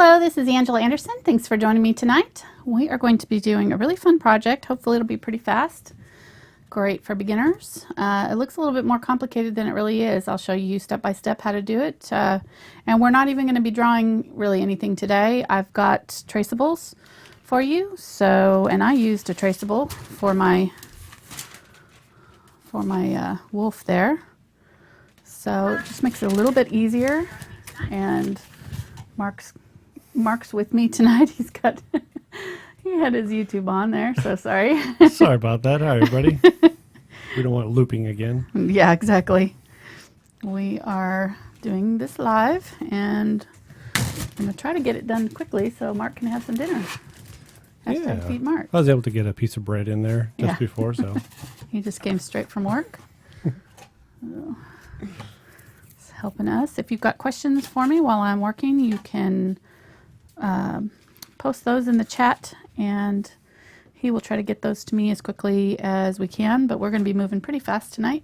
Hello, this is Angela Anderson. Thanks for joining me tonight. We are going to be doing a really fun project. Hopefully it'll be pretty fast. Great for beginners. It looks a little bit more complicated than it really is. I'll show you step by step how to do it. And we're not even going to be drawing really anything today. I've got traceables for you. And I used a traceable for my wolf there. So it just makes it a little bit easier. And Mark's with me tonight. He had his YouTube on there, so sorry. Sorry about that. Hi, everybody. We don't want looping again. Yeah, exactly. We are doing this live, and I'm going to try to get it done quickly so Mark can have some dinner. Hashtag feed Mark. I was able to get a piece of bread in there just before, so. He just came straight from work. It's helping us. If you've got questions for me while I'm working, you can post those in the chat, and he will try to get those to me as quickly as we can, but we're going to be moving pretty fast tonight,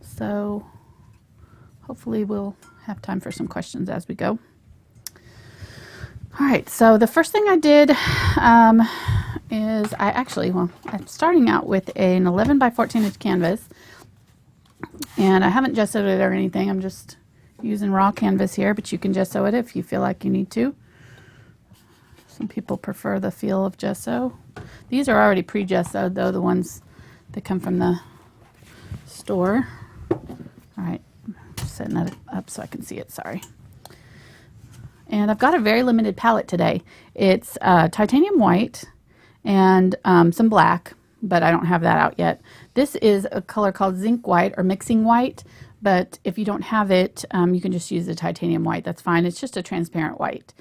so hopefully we'll have time for some questions as we go. All right, so the first thing I did is I'm starting out with an 11 by 14 inch canvas, and I haven't gessoed it or anything. I'm just using raw canvas here, but you can gesso it if you feel like you need to. Some people prefer the feel of gesso. These are already pre-gessoed, though, the ones that come from the store. All right, just setting that up so I can see it, sorry. And I've got a very limited palette today. It's titanium white and some black, but I don't have that out yet. This is a color called zinc white or mixing white, but if you don't have it, you can just use the titanium white. That's fine. It's just a transparent white.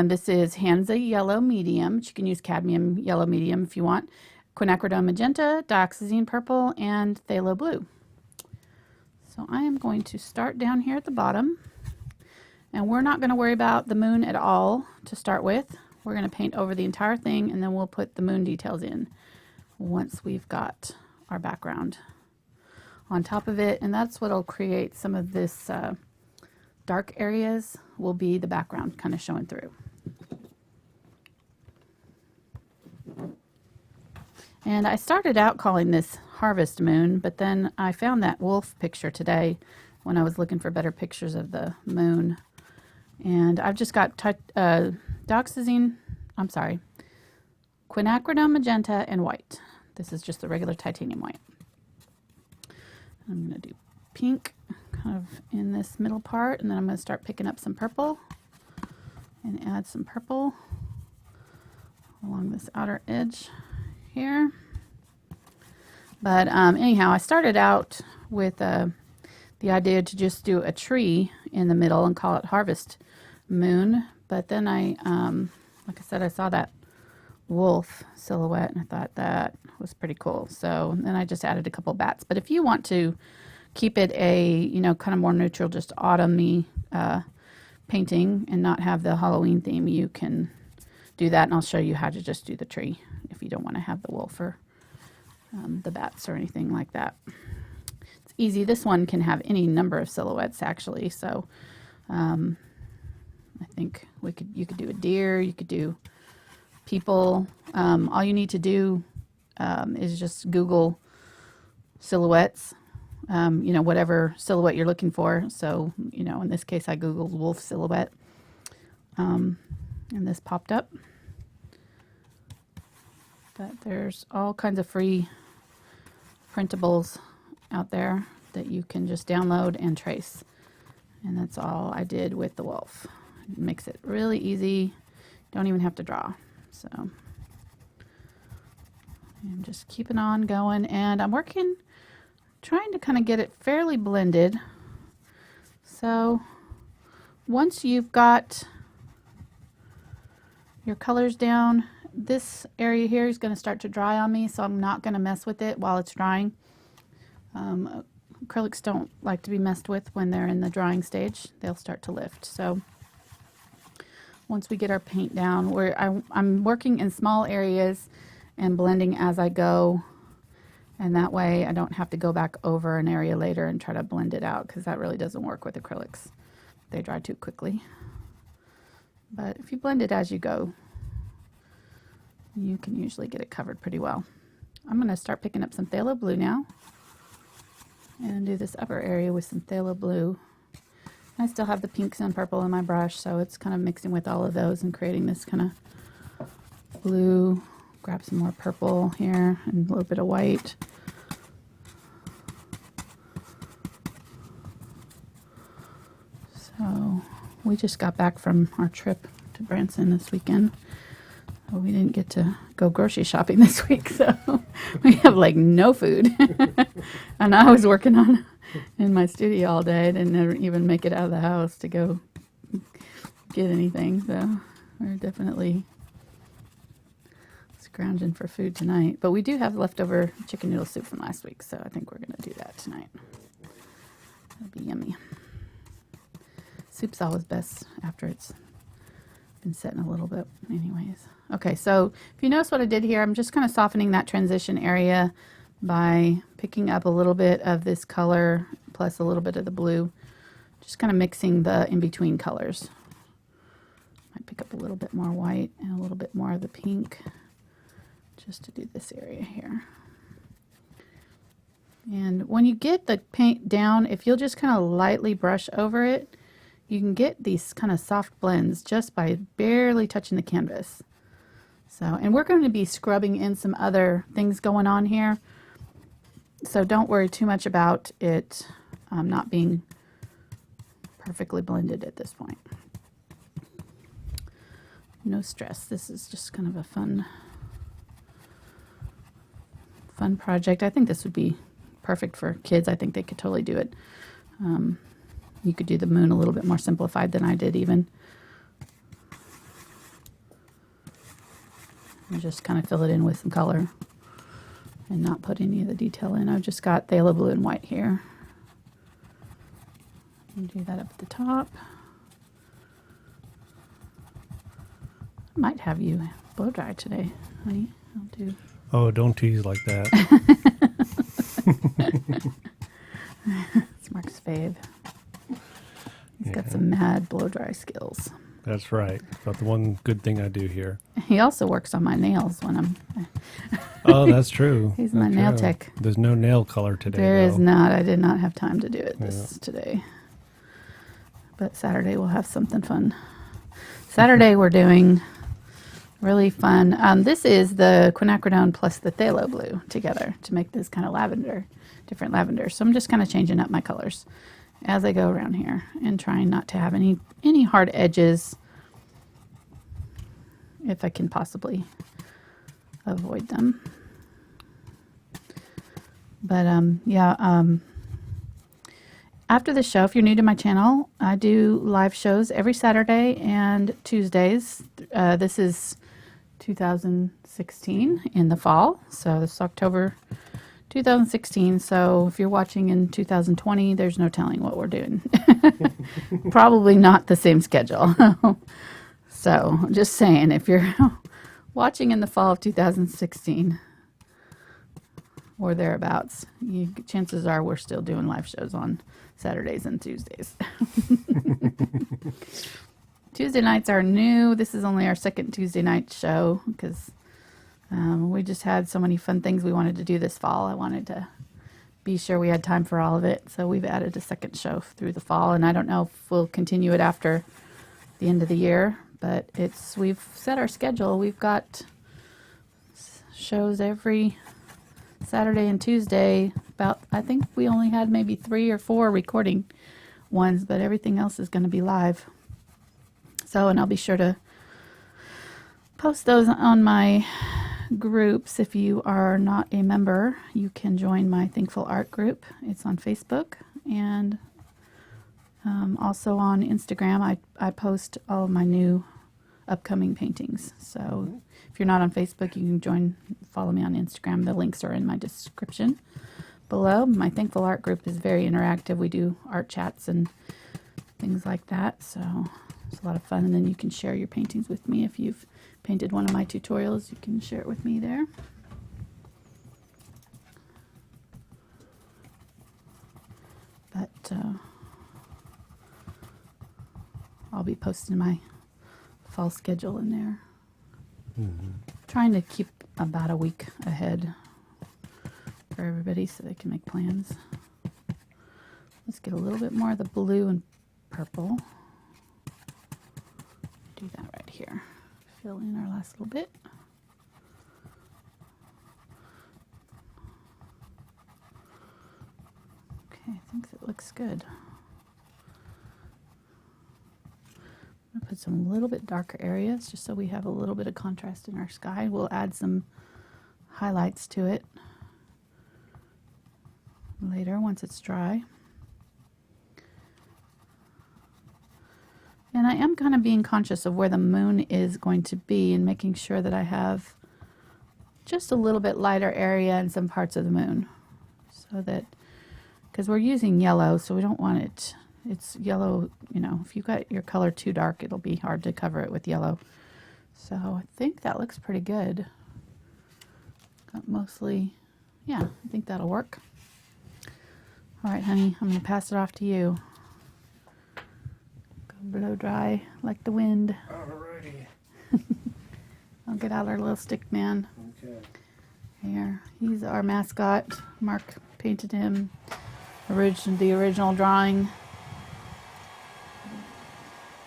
This is Hansa yellow medium, but you can use cadmium yellow medium if you want. Quinacridone Magenta, Dioxazine Purple, and Phthalo Blue. So I am going to start down here at the bottom, and we're not going to worry about the moon at all to start with. We're going to paint over the entire thing, and then we'll put the moon details in once we've got our background on top of it, and that's what will create some of this dark areas will be the background kind of showing through. And I started out calling this Harvest Moon, but then I found that wolf picture today when I was looking for better pictures of the moon. And I've just got Quinacridone Magenta and white. This is just the regular titanium white. I'm going to do pink kind of in this middle part, and then I'm going to start picking up some purple and add some purple along this outer edge here. But anyhow, I started out with the idea to just do a tree in the middle and call it Harvest Moon, but then like I said, I saw that wolf silhouette and I thought that was pretty cool. So then I just added a couple bats. But if you want to keep it a, kind of more neutral, just autumny painting and not have the Halloween theme, you can do that. And I'll show you how to just do the tree if you don't want to have the wolf or the bats or anything like that. It's easy. This one can have any number of silhouettes actually. So I think you could do a deer, you could do people. All you need to do is just Google silhouettes, whatever silhouette you're looking for. So, in this case, I Googled wolf silhouette, and this popped up. But there's all kinds of free printables out there that you can just download and trace. And that's all I did with the wolf. It makes it really easy. Don't even have to draw. So I'm just keeping on going, and I'm trying to kind of get it fairly blended. So once you've got your colors down, this area here is going to start to dry on me, so I'm not going to mess with it while it's drying. Acrylics don't like to be messed with when they're in the drying stage. They'll start to lift. So once we get our paint down, I'm working in small areas and blending as I go, and that way I don't have to go back over an area later and try to blend it out, because that really doesn't work with acrylics. They dry too quickly. But if you blend it as you go, you can usually get it covered pretty well. I'm going to start picking up some Phthalo Blue now and do this upper area with some Phthalo Blue. I still have the pinks and purple in my brush, so it's kind of mixing with all of those and creating this kind of blue. Grab some more purple here and a little bit of white. So we just got back from our trip to Branson this weekend. So we didn't get to go grocery shopping this week, so we have like no food. And I was working on in my studio all day. I didn't even make it out of the house to go get anything. So we're definitely scrounging for food tonight. But we do have leftover chicken noodle soup from last week, so I think we're going to do that tonight. It'll be yummy. Soup's always best after it's been setting a little bit anyways. Okay, so if you notice what I did here, I'm just kind of softening that transition area by picking up a little bit of this color plus a little bit of the blue. Just kind of mixing the in-between colors. Might pick up a little bit more white and a little bit more of the pink just to do this area here. And when you get the paint down, if you'll just kind of lightly brush over it, you can get these kind of soft blends just by barely touching the canvas. So, and we're going to be scrubbing in some other things going on here. So don't worry too much about it not being perfectly blended at this point. No stress. This is just kind of a fun project. I think this would be perfect for kids. I think they could totally do it. You could do the moon a little bit more simplified than I did even. And just kind of fill it in with some color and not put any of the detail in. I've just got Phthalo Blue and white here. And do that up at the top. I might have you blow dry today, honey. I'll do. Oh, don't tease like that. It's Mark's fave. He's got some mad blow dry skills. That's right. About the one good thing I do here. He also works on my nails when I'm. Oh, that's true. He's my nail tech. There's no nail color today. There is though. not. I did not have time to do it today. But Saturday we'll have something fun. Saturday we're doing really fun. This is the Quinacridone plus the Phthalo Blue together to make this kind of lavender, different lavender. So I'm just kind of changing up my colors as I go around here and trying not to have any hard edges if I can possibly avoid them. But after the show, if you're new to my channel, I do live shows every Saturday and Tuesdays. This is 2016 in the fall, so this is October 2016. So if you're watching in 2020, there's no telling what we're doing. Probably not the same schedule. So just saying, if you're watching in the fall of 2016 or thereabouts, chances are we're still doing live shows on Saturdays and Tuesdays. Tuesday nights are new. This is only our second Tuesday night show because we just had so many fun things we wanted to do this fall. I wanted to be sure we had time for all of it. So we've added a second show through the fall, and I don't know if we'll continue it after the end of the year, but we've set our schedule. We've got shows every Saturday and Tuesday. I think we only had maybe 3 or 4 recording ones, but everything else is going to be live. So, and I'll be sure to post those on my groups. If you are not a member, you can join my Thankful Art group. It's on Facebook and also on Instagram. I post all of my new upcoming paintings. So if you're not on Facebook, you can follow me on Instagram. The links are in my description below. My Thankful Art group is very interactive. We do art chats and things like that. So it's a lot of fun. And then you can share your paintings with me. If you've painted one of my tutorials, you can share it with me there. But I'll be posting my fall schedule in there. Trying to keep about a week ahead for everybody so they can make plans. Let's get a little bit more of the blue and purple. Do that right here. Fill in our last little bit. Okay, I think that looks good. I'm going to put some little bit darker areas just so we have a little bit of contrast in our sky. We'll add some highlights to it later once it's dry. And I am kind of being conscious of where the moon is going to be and making sure that I have just a little bit lighter area in some parts of the moon. So that, because we're using yellow, so we don't want it, it's yellow, you know, if you've got your color too dark, it'll be hard to cover it with yellow. So I think that looks pretty good. Got mostly, yeah, I think that'll work. All right, honey, I'm going to pass it off to you. Blow dry like the wind. Alrighty. I'll get out our little stick man. Okay. Here, he's our mascot. Mark painted him. The original drawing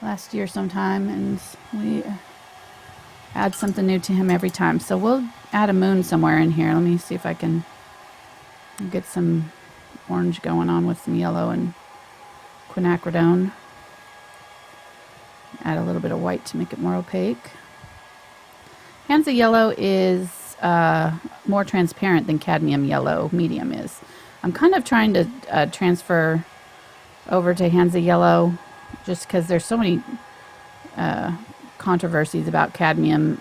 last year sometime, and we add something new to him every time. So we'll add a moon somewhere in here. Let me see if I can get some orange going on with some yellow and quinacridone. Add a little bit of white to make it more opaque. Hansa yellow is more transparent than cadmium yellow medium is. I'm kind of trying to transfer over to Hansa yellow just because there's so many controversies about cadmium.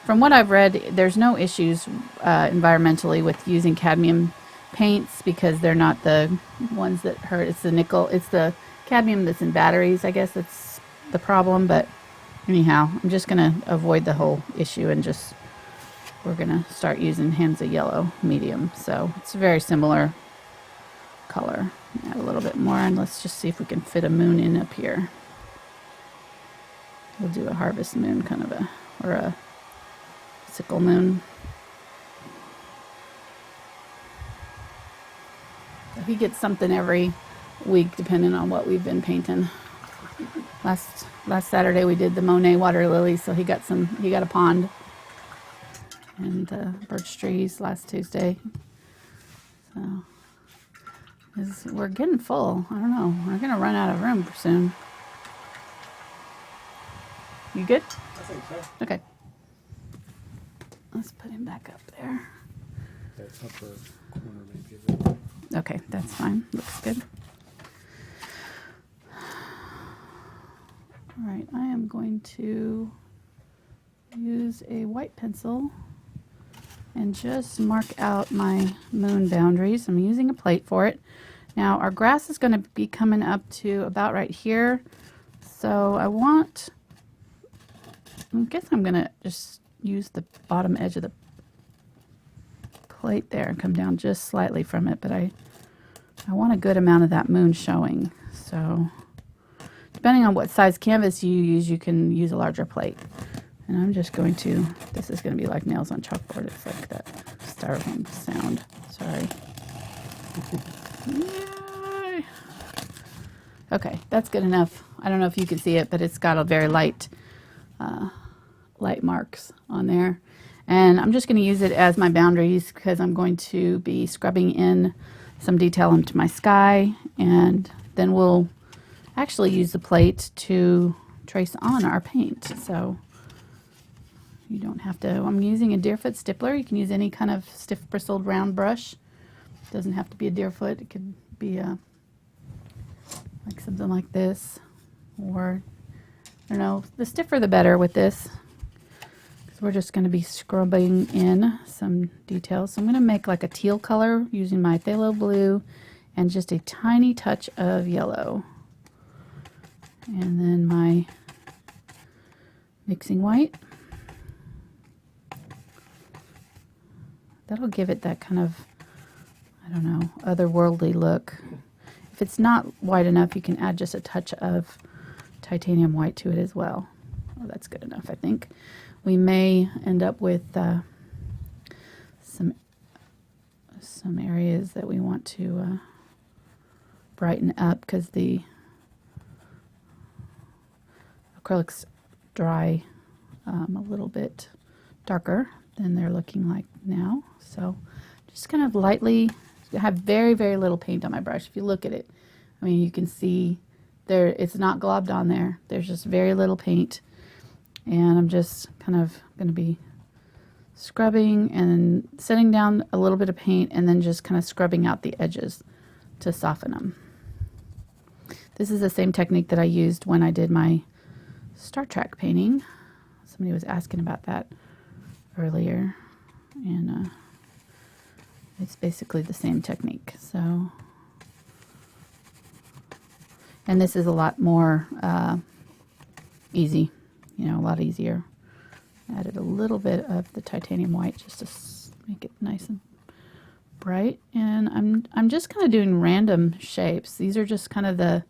From what I've read, there's no issues environmentally with using cadmium paints because they're not the ones that hurt. It's the nickel, it's the cadmium that's in batteries, I guess that's the problem. But anyhow, I'm just going to avoid the whole issue and we're going to start using Hansa yellow medium. So it's a very similar color. Add a little bit more, and let's just see if we can fit a moon in up here. We'll do a harvest moon kind of or a sickle moon. So he gets something every week depending on what we've been painting. Last Saturday we did the Monet water lilies, so he got a pond, and birch trees last Tuesday. So we're getting full. I don't know, we're gonna run out of room soon. You good? I think so. Okay, let's put him back up there. That upper corner maybe a bit. Okay, that's fine, looks good. All right, I am going to use a white pencil and just mark out my moon boundaries. I'm using a plate for it. Now our grass is going to be coming up to about right here. So I guess I'm going to just use the bottom edge of the plate there and come down just slightly from it, but I want a good amount of that moon showing. So depending on what size canvas you use, you can use a larger plate. And I'm just going to, this is going to be like nails on chalkboard. It's like that styrofoam sound. Sorry. Yay. Okay, that's good enough. I don't know if you can see it, but it's got a very light marks on there. And I'm just going to use it as my boundaries because I'm going to be scrubbing in some detail into my sky, and then we'll actually use the plate to trace on our paint. So you don't have to, I'm using a Deerfoot stippler. You can use any kind of stiff bristled round brush. It doesn't have to be a Deerfoot. It could be like something like this, or I don't know, the stiffer the better with this. So we're just going to be scrubbing in some details. So I'm going to make like a teal color using my Phthalo Blue and just a tiny touch of yellow. And then my mixing white. That'll give it that kind of, I don't know, otherworldly look. If it's not white enough, you can add just a touch of titanium white to it as well. Oh, that's good enough, I think. We may end up with some areas that we want to brighten up because the acrylics dry a little bit darker than they're looking like now. So just kind of lightly, I have very, very little paint on my brush. If you look at it, I mean, you can see there, it's not globbed on there. There's just very little paint. And I'm just kind of going to be scrubbing and setting down a little bit of paint and then just kind of scrubbing out the edges to soften them. This is the same technique that I used when I did my Star Trek painting. Somebody was asking about that earlier, and it's basically the same technique. So, and this is a lot more easy, you know, a lot easier. Added a little bit of the titanium white just to make it nice and bright. And I'm just kind of doing random shapes. These are just kind of the,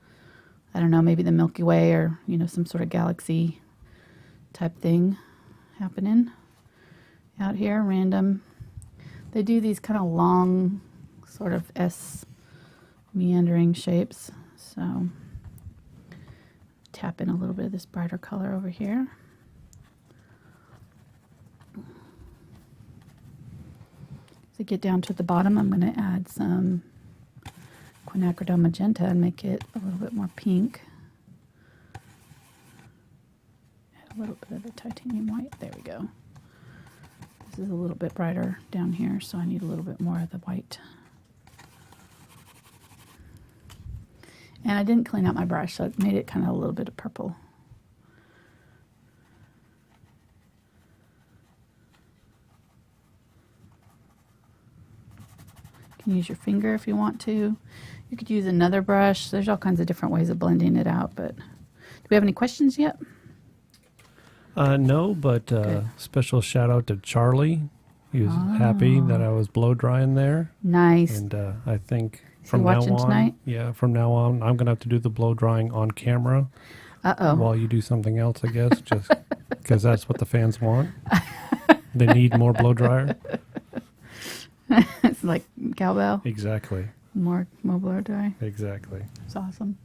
I don't know, maybe the Milky Way or, you know, some sort of galaxy type thing happening out here, random. They do these kind of long sort of S meandering shapes. So tap in a little bit of this brighter color over here. As I get down to the bottom, I'm going to add some Quinacridone Magenta and make it a little bit more pink. Add a little bit of the titanium white. There we go. This is a little bit brighter down here, so I need a little bit more of the white. And I didn't clean out my brush, so it made it kind of a little bit of purple. You can use your finger if you want to. You could use another brush. There's all kinds of different ways of blending it out, but do we have any questions yet? No, but special shout out to Charlie. He was happy that I was blow drying there. Nice. And I think Is he from now watching on, tonight? yeah, from now on, I'm gonna have to do the blow drying on camera Uh-oh. while you do something else, I guess, just because that's what the fans want. They need more blow dryer. It's like cowbell. Exactly. More blow dry. Exactly. It's awesome.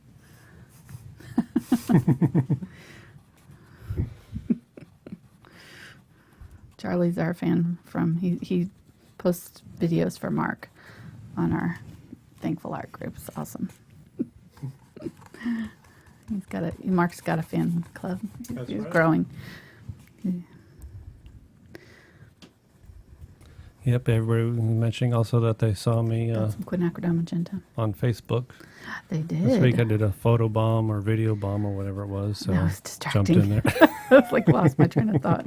Charlie's our fan from, he posts videos for Mark on our Thankful Art group. It's awesome. Mark's got a fan club. He's right. growing. Yep, everybody was mentioning also that they saw me Got some Quinacridone Magenta. on Facebook. They did. This week I did a photo bomb or video bomb or whatever it was. So That was jumped in distracting. there. I was like lost my train of thought.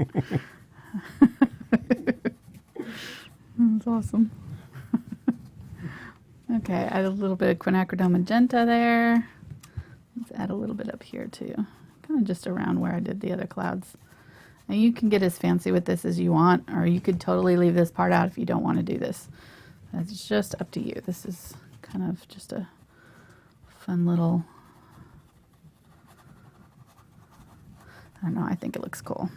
That's awesome. Okay, add a little bit of Quinacridone Magenta there. Let's add a little bit up here too. Kind of just around where I did the other clouds. And you can get as fancy with this as you want, or you could totally leave this part out if you don't want to do this. That's just up to you. This is kind of just a fun little, I don't know, I think it looks cool.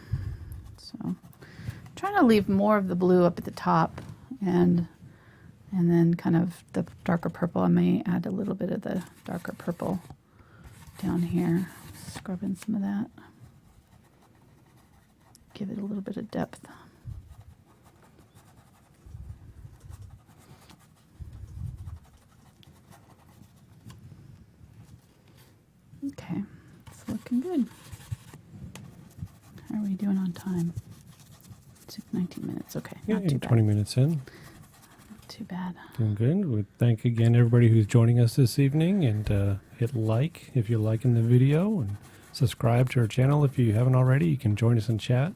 So I'm trying to leave more of the blue up at the top and then kind of the darker purple. I may add a little bit of the darker purple down here. Scrub in some of that. Give it a little bit of depth. Okay, it's looking good. How are we doing on time? It's 19 minutes. Okay, Yeah, not too bad. 20 minutes in. Not too bad. Doing good. We thank again everybody who's joining us this evening, and hit like if you're liking the video, and subscribe to our channel if you haven't already. You can join us in chat.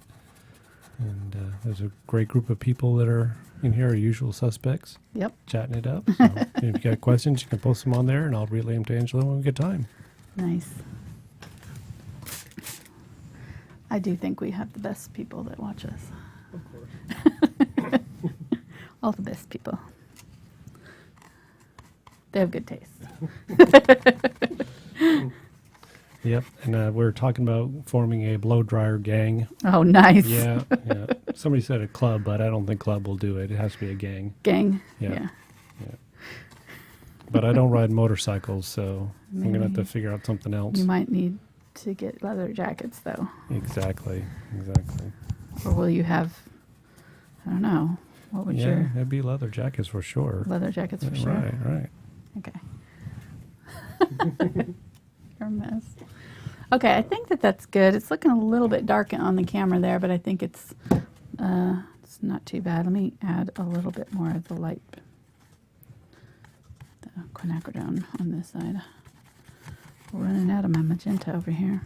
And there's a great group of people that are in here, our usual suspects, Yep. chatting it up. So if you got questions, you can post them on there, and I'll relay them to Angela when we get time. Nice. I do think we have the best people that watch us. Of course. All the best people. They have good taste. Yep. And we're talking about forming a blow dryer gang. Oh, nice. Yeah. Yeah. Somebody said a club, but I don't think club will do it. It has to be a gang. Gang. Yeah. Yeah. Yeah. But I don't ride motorcycles, so I'm going to have to Maybe figure out something else. you might need to get leather jackets, though. Exactly. Exactly. Or will you have, I don't know, what would Yeah, your it'd be leather jackets for sure. leather jackets for sure? Right, right. Okay. You're a mess. Okay, I think that that's good. It's looking a little bit dark on the camera there, but I think it's not too bad. Let me add a little bit more of the light, the quinacridone on this side. We're running out of my magenta over here.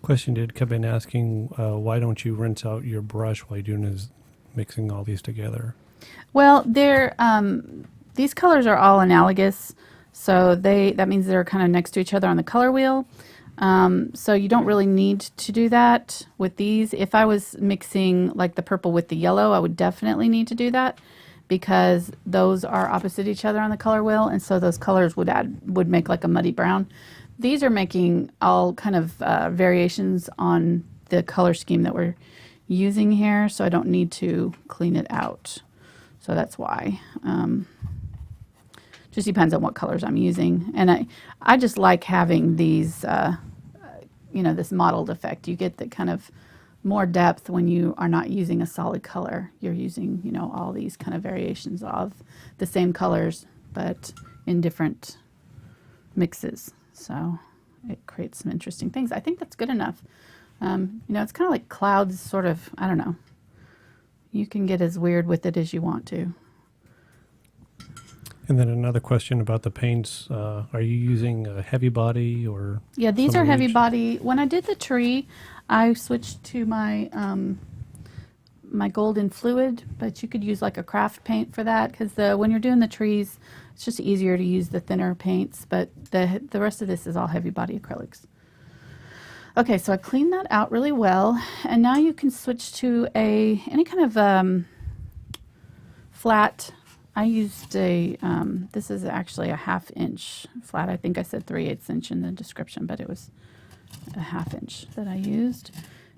Question did come in asking, why don't you rinse out your brush while you're doing is mixing all these together? Well, these colors are all analogous, so that means they're kind of next to each other on the color wheel. So you don't really need to do that with these. If I was mixing like the purple with the yellow, I would definitely need to do that because those are opposite each other on the color wheel, and so those colors would make like a muddy brown. These are making all kind of variations on the color scheme that we're using here, so I don't need to clean it out. So that's why. Just depends on what colors I'm using. And I just like having these, this mottled effect. You get the kind of more depth when you are not using a solid color. You're using, all these kind of variations of the same colors, but in different mixes. So it creates some interesting things. I think that's good enough. It's kind of like clouds, sort of, I don't know. You can get as weird with it as you want to. And then another question about the paints. Are you using a heavy body or? Yeah, these some are heavy range? body. When I did the tree, I switched to my my golden fluid, but you could use like a craft paint for that because when you're doing the trees, it's just easier to use the thinner paints. But the rest of this is all heavy body acrylics. Okay, so I cleaned that out really well, and now you can switch to any kind of flat. I used this is actually a 1/2 inch flat. I think I said 3/8 inch in the description, but it was a 1/2 inch that I used.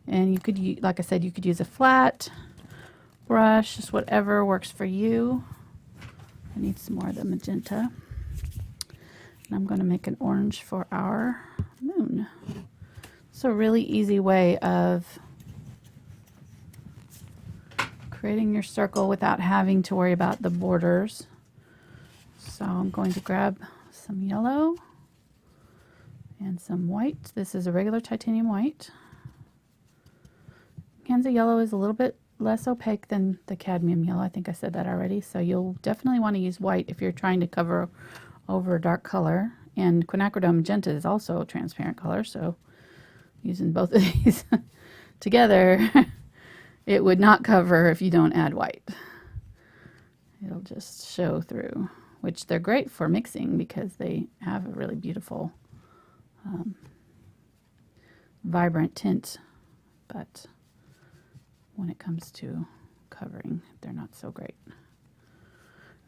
And you could, like I said, you could use a flat brush, just whatever works for you. I need some more of the magenta. And I'm going to make an orange for our moon. It's a really easy way of creating your circle without having to worry about the borders. So I'm going to grab some yellow and some white. This is a regular titanium white. Hansa yellow is a little bit less opaque than the cadmium yellow. I think I said that already. So you'll definitely want to use white if you're trying to cover over a dark color. And Quinacridone Magenta is also a transparent color, so using both of these together, it would not cover if you don't add white. It'll just show through, which they're great for mixing because they have a really beautiful, vibrant tint. But when it comes to covering, they're not so great.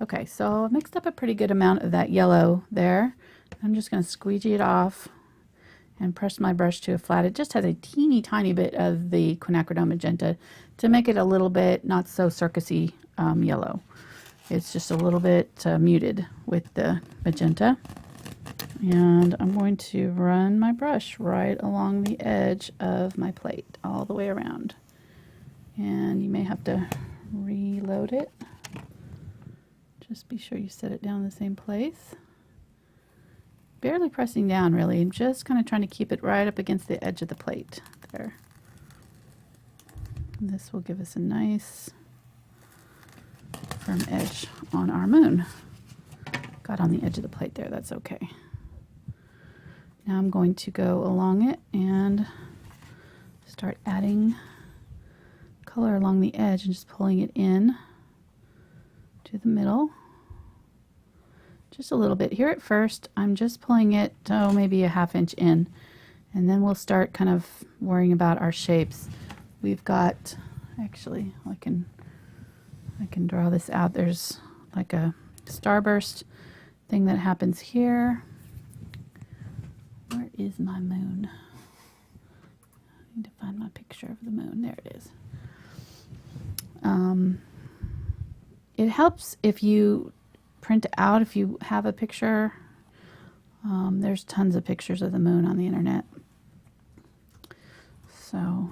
Okay, so I mixed up a pretty good amount of that yellow there. I'm just going to squeegee it off and press my brush to a flat. It just has a teeny tiny bit of the Quinacridone Magenta to make it a little bit not so circusy yellow. It's just a little bit muted with the magenta. And I'm going to run my brush right along the edge of my plate all the way around. And you may have to reload it. Just be sure you set it down in the same place. Barely pressing down, really. I'm just kind of trying to keep it right up against the edge of the plate there. And this will give us a nice firm edge on our moon. Got on the edge of the plate there, that's okay. Now I'm going to go along it and start adding color along the edge and just pulling it in to the middle. Just a little bit here at first. I'm just pulling it, maybe a 1/2 inch in, and then we'll start kind of worrying about our shapes. We've got, actually, I can draw this out. There's like a starburst thing that happens here. Where is my moon? I need to find my picture of the moon. There it is. It helps if you print out, if you have a picture. There's tons of pictures of the moon on the internet. So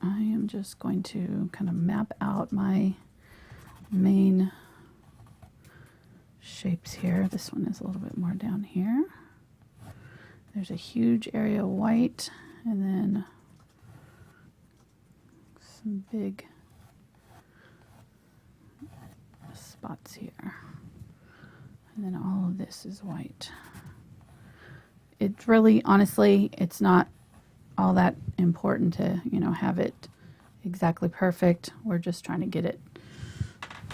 I am just going to kind of map out my main shapes here. This one is a little bit more down here. There's a huge area of white, and then some big spots here. And then all of this is white. It's really, honestly, it's not all that important to, you know, have it exactly perfect. We're just trying to get it,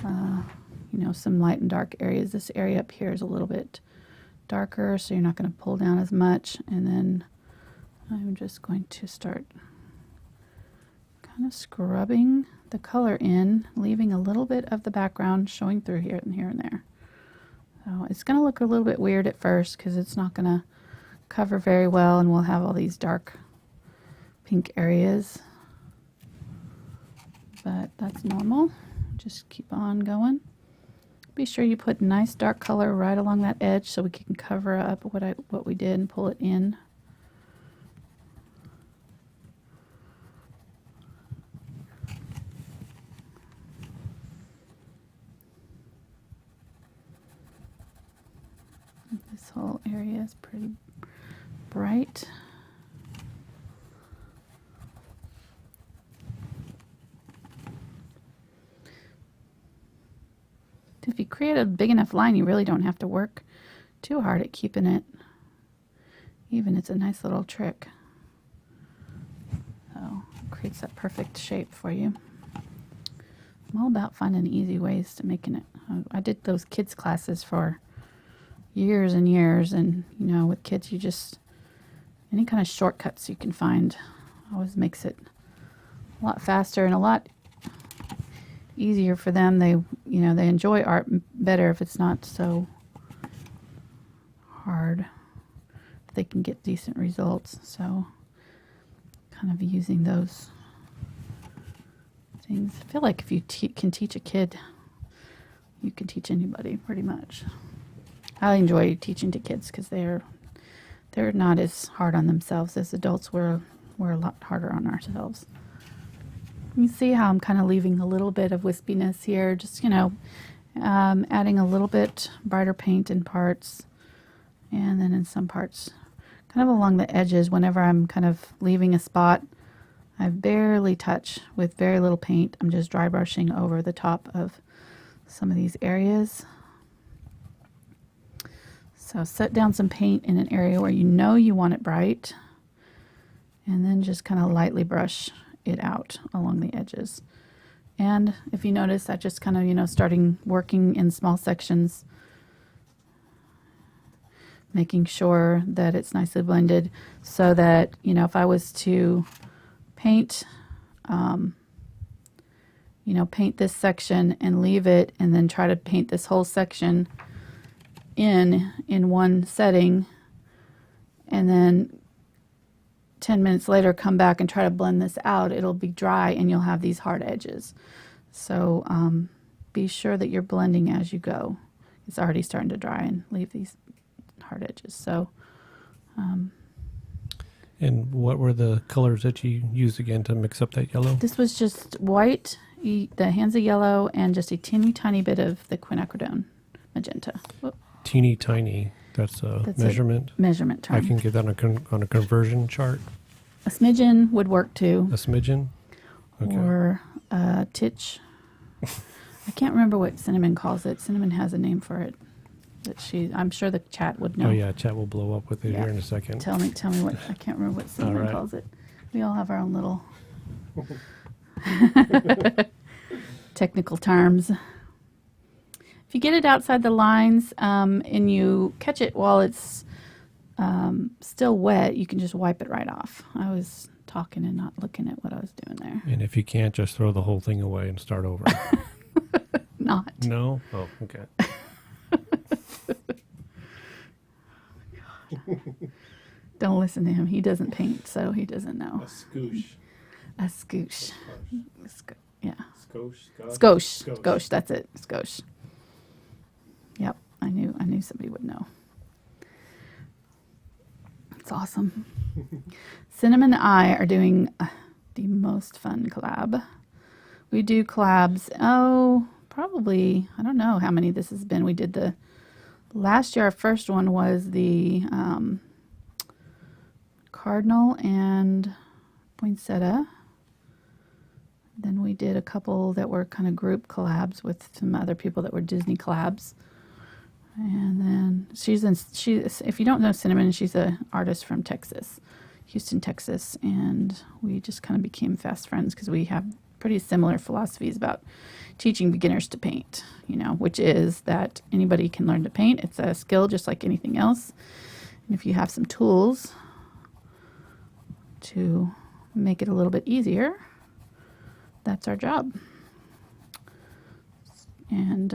you know, some light and dark areas. This area up here is a little bit darker, so you're not going to pull down as much. And then I'm just going to start kind of scrubbing the color in, leaving a little bit of the background showing through here and here and there. So it's going to look a little bit weird at first because it's not going to cover very well, and we'll have all these dark pink areas, but that's normal. Just keep on going. Be sure you put nice dark color right along that edge so we can cover up what we did and pull it in. This whole area is pretty bright. If you create a big enough line, you really don't have to work too hard at keeping it even. It's a nice little trick. So it creates that perfect shape for you. I'm all about finding easy ways to making it. I did those kids classes for years and years, and you know, with kids, you just, any kind of shortcuts you can find always makes it a lot faster and a lot easier for them. They, you know, they enjoy art better if it's not so hard. They can get decent results. So kind of using those things. I feel like if you can teach a kid, you can teach anybody pretty much. I enjoy teaching to kids because they're not as hard on themselves as adults. We're a lot harder on ourselves. You see how I'm kind of leaving a little bit of wispiness here, just, you know, adding a little bit brighter paint in parts, and then in some parts kind of along the edges. Whenever I'm kind of leaving a spot, I barely touch with very little paint. I'm just dry brushing over the top of some of these areas. So set down some paint in an area where you know you want it bright, and then just kind of lightly brush it out along the edges. And if you notice, I just kind of, you know, starting working in small sections, making sure that it's nicely blended, so that, you know, if I was to paint, you know, paint this section and leave it, and then try to paint this whole section in one setting, and then 10 minutes later come back and try to blend this out, it'll be dry and you'll have these hard edges. So be sure that you're blending as you go. It's already starting to dry and leave these hard edges. So and what were the colors that you used again to mix up that yellow? this was just white, the Hansa yellow, and just a teeny tiny bit of the Quinacridone Magenta. Whoop. Teeny tiny. That's a measurement. Measurement term. I can get that on a conversion chart. A smidgen would work too. A smidgen? Okay. Or a titch. I can't remember what Cinnamon calls it. Cinnamon has a name for it. I'm sure the chat would know. Oh yeah, chat will blow up with it here in a second. Tell me what, I can't remember what Cinnamon calls it. We all have our own little technical terms. If you get it outside the lines and you catch it while it's still wet, you can just wipe it right off. I was talking and not looking at what I was doing there. And if you can't, just throw the whole thing away and start over. Not. No? Oh, okay. Don't listen to him. He doesn't paint, so he doesn't know. A scoosh. A scoosh. Yeah. Skosh. Skosh. That's it. Skosh. Yep. I knew somebody would know. It's awesome. Cinnamon and I are doing the most fun collab. We do collabs, probably, I don't know how many this has been. We did last year, our first one was the Cardinal and Poinsettia. Then we did a couple that were kind of group collabs with some other people that were Disney collabs. And then if you don't know Cinnamon, she's an artist from Texas, Houston, Texas. And we just kind of became fast friends because we have pretty similar philosophies about teaching beginners to paint, which is that anybody can learn to paint. It's a skill just like anything else. And if you have some tools to make it a little bit easier, that's our job. And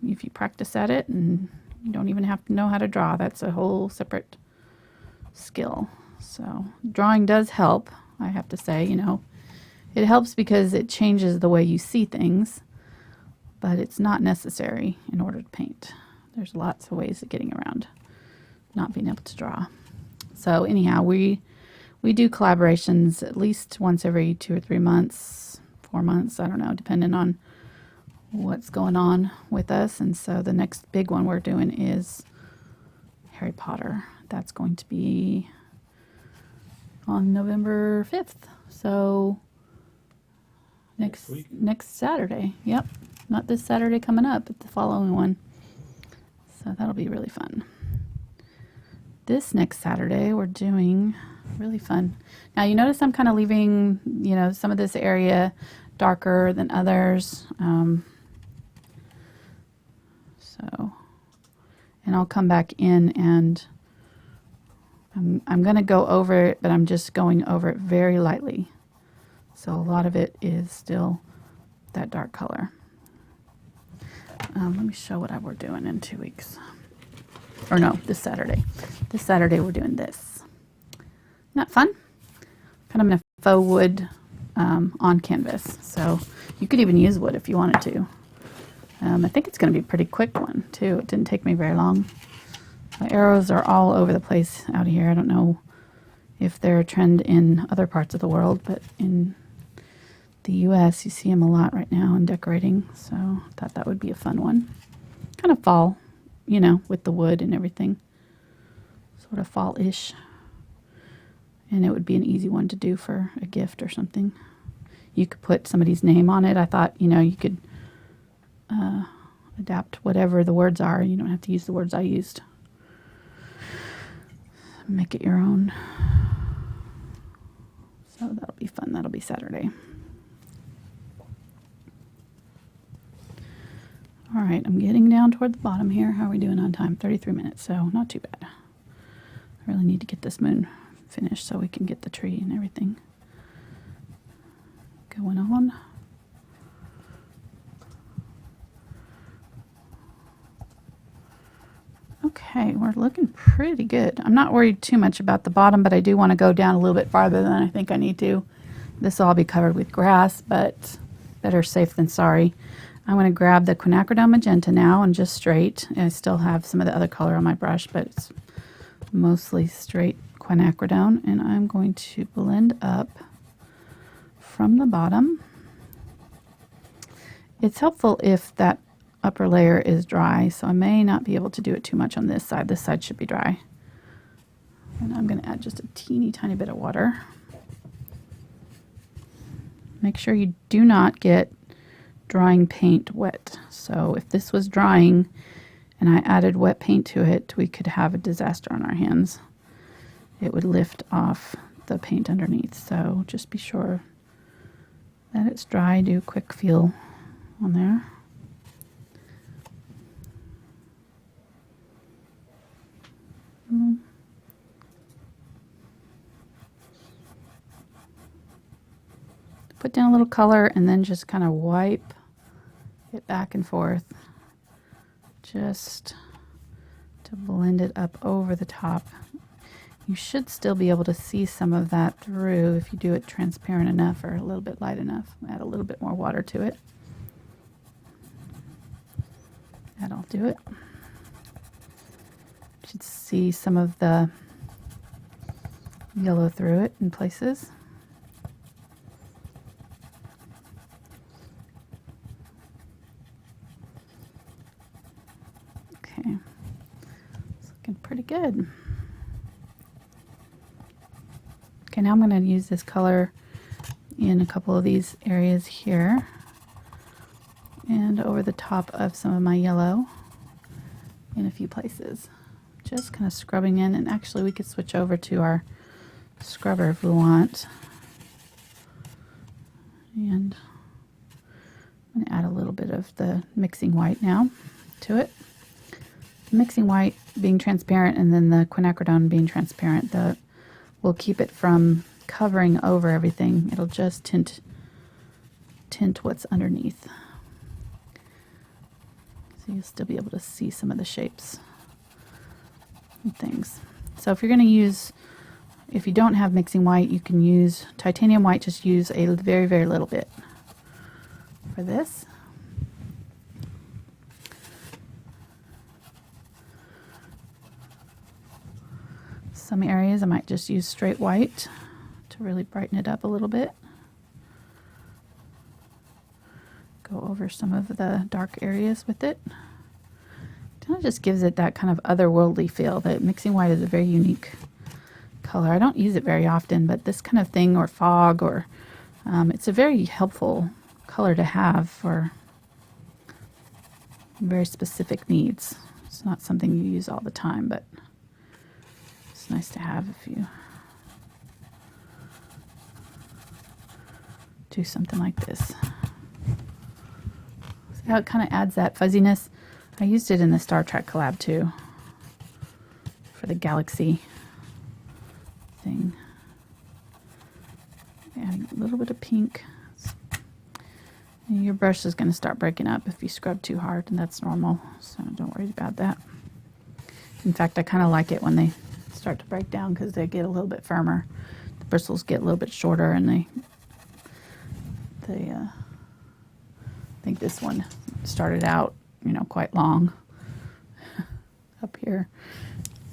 if you practice at it, and you don't even have to know how to draw, that's a whole separate skill. So drawing does help, I have to say. It helps because it changes the way you see things, but it's not necessary in order to paint. There's lots of ways of getting around not being able to draw. So anyhow, we do collaborations at least once every 2 or 3 months, 4 months, I don't know, depending on what's going on with us. And so the next big one we're doing is Harry Potter. That's going to be on November 5th. So next Saturday. Yep. Not this Saturday coming up, but the following one. So that'll be really fun. This next Saturday we're doing really fun. Now you notice I'm kind of leaving, some of this area darker than others. And I'll come back in and I'm going to go over it, but I'm just going over it very lightly. So a lot of it is still that dark color. Let me show what we're doing in 2 weeks. Or no, this Saturday. This Saturday we're doing this. Isn't that fun? Kind of in a faux wood on canvas. So you could even use wood if you wanted to. I think it's going to be a pretty quick one too. It didn't take me very long. The arrows are all over the place out here. I don't know if they're a trend in other parts of the world, but in the US you see them a lot right now in decorating. So I thought that would be a fun one. Kind of fall, with the wood and everything. Sort of fall-ish. And it would be an easy one to do for a gift or something. You could put somebody's name on it. I thought, you could adapt whatever the words are. You don't have to use the words I used. Make it your own. So that'll be fun. That'll be Saturday. All right, I'm getting down toward the bottom here. How are we doing on time? 33 minutes, so not too bad. I really need to get this moon finished so we can get the tree and everything going on. Okay, we're looking pretty good. I'm not worried too much about the bottom, but I do want to go down a little bit farther than I think I need to. This will all be covered with grass, but better safe than sorry. I'm going to grab the Quinacridone Magenta now and just straight. I still have some of the other color on my brush, but it's mostly straight quinacridone. And I'm going to blend up from the bottom. It's helpful if that upper layer is dry, so I may not be able to do it too much on this side. This side should be dry. And I'm going to add just a teeny tiny bit of water. Make sure you do not get drying paint wet. So if this was drying and I added wet paint to it, we could have a disaster on our hands. It would lift off the paint underneath. So just be sure that it's dry. Do a quick feel on there. Put down a little color and then just kind of wipe it back and forth just to blend it up over the top You should still be able to see some of that through if you do it transparent enough or a little bit light enough. Add a little bit more water to it. That'll do it. You should see some of the yellow through it in places. Okay, it's looking pretty good. Okay, now I'm going to use this color in a couple of these areas here and over the top of some of my yellow in a few places. Just kind of scrubbing in, and actually we could switch over to our scrubber if we want. And I'm going to add a little bit of the mixing white now to it. Mixing white being transparent and then the quinacridone being transparent, will keep it from covering over everything. It'll just tint what's underneath. So you'll still be able to see some of the shapes and things. So if you're going to use, if you don't have mixing white, you can use titanium white. Just use a very, very little bit for this. Some areas I might just use straight white to really brighten it up a little bit. Go over some of the dark areas with it. Kind of just gives it that kind of otherworldly feel. That mixing white is a very unique color. I don't use it very often, but this kind of thing, or fog, or it's a very helpful color to have for very specific needs. It's not something you use all the time, but it's nice to have if you do something like this. See how it kind of adds that fuzziness? I used it in the Star Trek collab too, for the galaxy thing. Adding a little bit of pink. And your brush is going to start breaking up if you scrub too hard, and that's normal, so don't worry about that. In fact, I kind of like it when they start to break down because they get a little bit firmer. The bristles get a little bit shorter, and I think this one started out, quite long up here,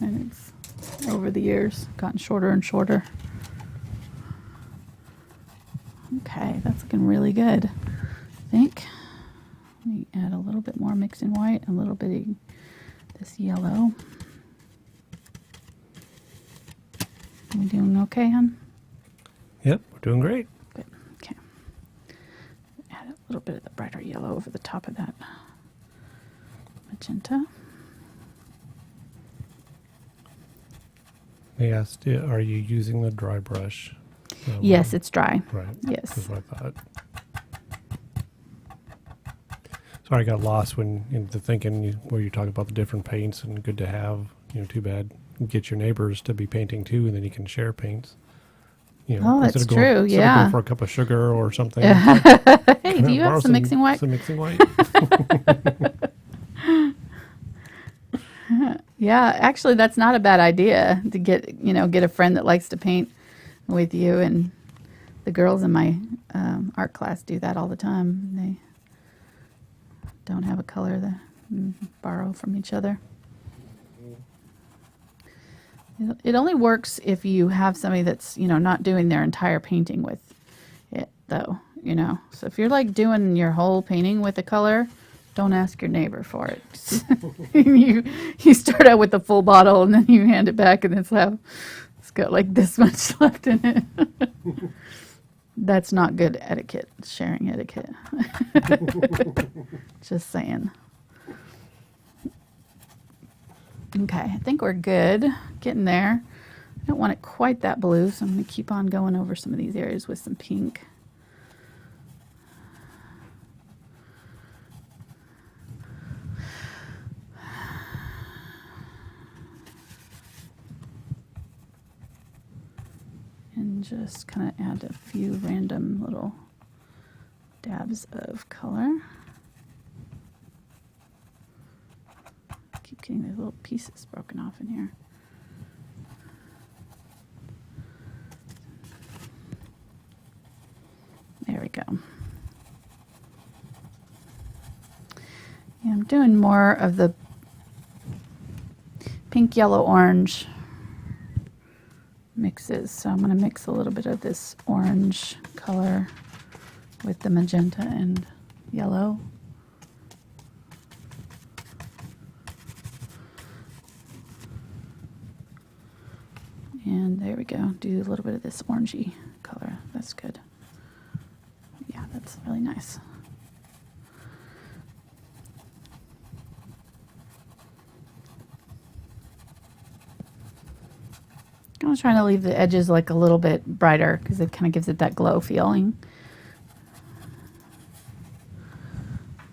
and it's over the years gotten shorter and shorter. Okay, that's looking really good, I think. Let me add a little bit more mixing white, a little bit of this yellow. Are we doing okay, hon? Yep, we're doing great. Good. Okay. Add a little bit of the brighter yellow over the top of that magenta. They asked, are you using the dry brush? Yes, it's dry. Right. Yes. That's what I thought. Sorry, I got lost when into thinking where you talk about the different paints and good to have. Too bad. Get your neighbors to be painting too, and then you can share paints. Oh, that's instead of true. Instead of going for a cup of sugar or something. Hey, do you have some mixing white? Some mixing white. Yeah, actually, that's not a bad idea to get a friend that likes to paint with you. And the girls in my art class do that all the time. They don't have a color, they borrow from each other. It only works if you have somebody that's, not doing their entire painting with it, though, So if you're like doing your whole painting with a color, don't ask your neighbor for it. You start out with a full bottle and then you hand it back and it's got like this much left in it. That's not good etiquette, sharing etiquette. Just saying. Okay, I think we're good. Getting there. I don't want it quite that blue, so I'm going to keep on going over some of these areas with some pink. And just kind of add a few random little dabs of color. Keep getting these little pieces broken off in here. Yeah, I'm doing more of the pink, yellow, orange mixes. So I'm going to mix a little bit of this orange color with the magenta and yellow. And there we go. Do a little bit of this orangey color. That's good. Yeah, that's really nice. I was trying to leave the edges like a little bit brighter because it kind of gives it that glow feeling.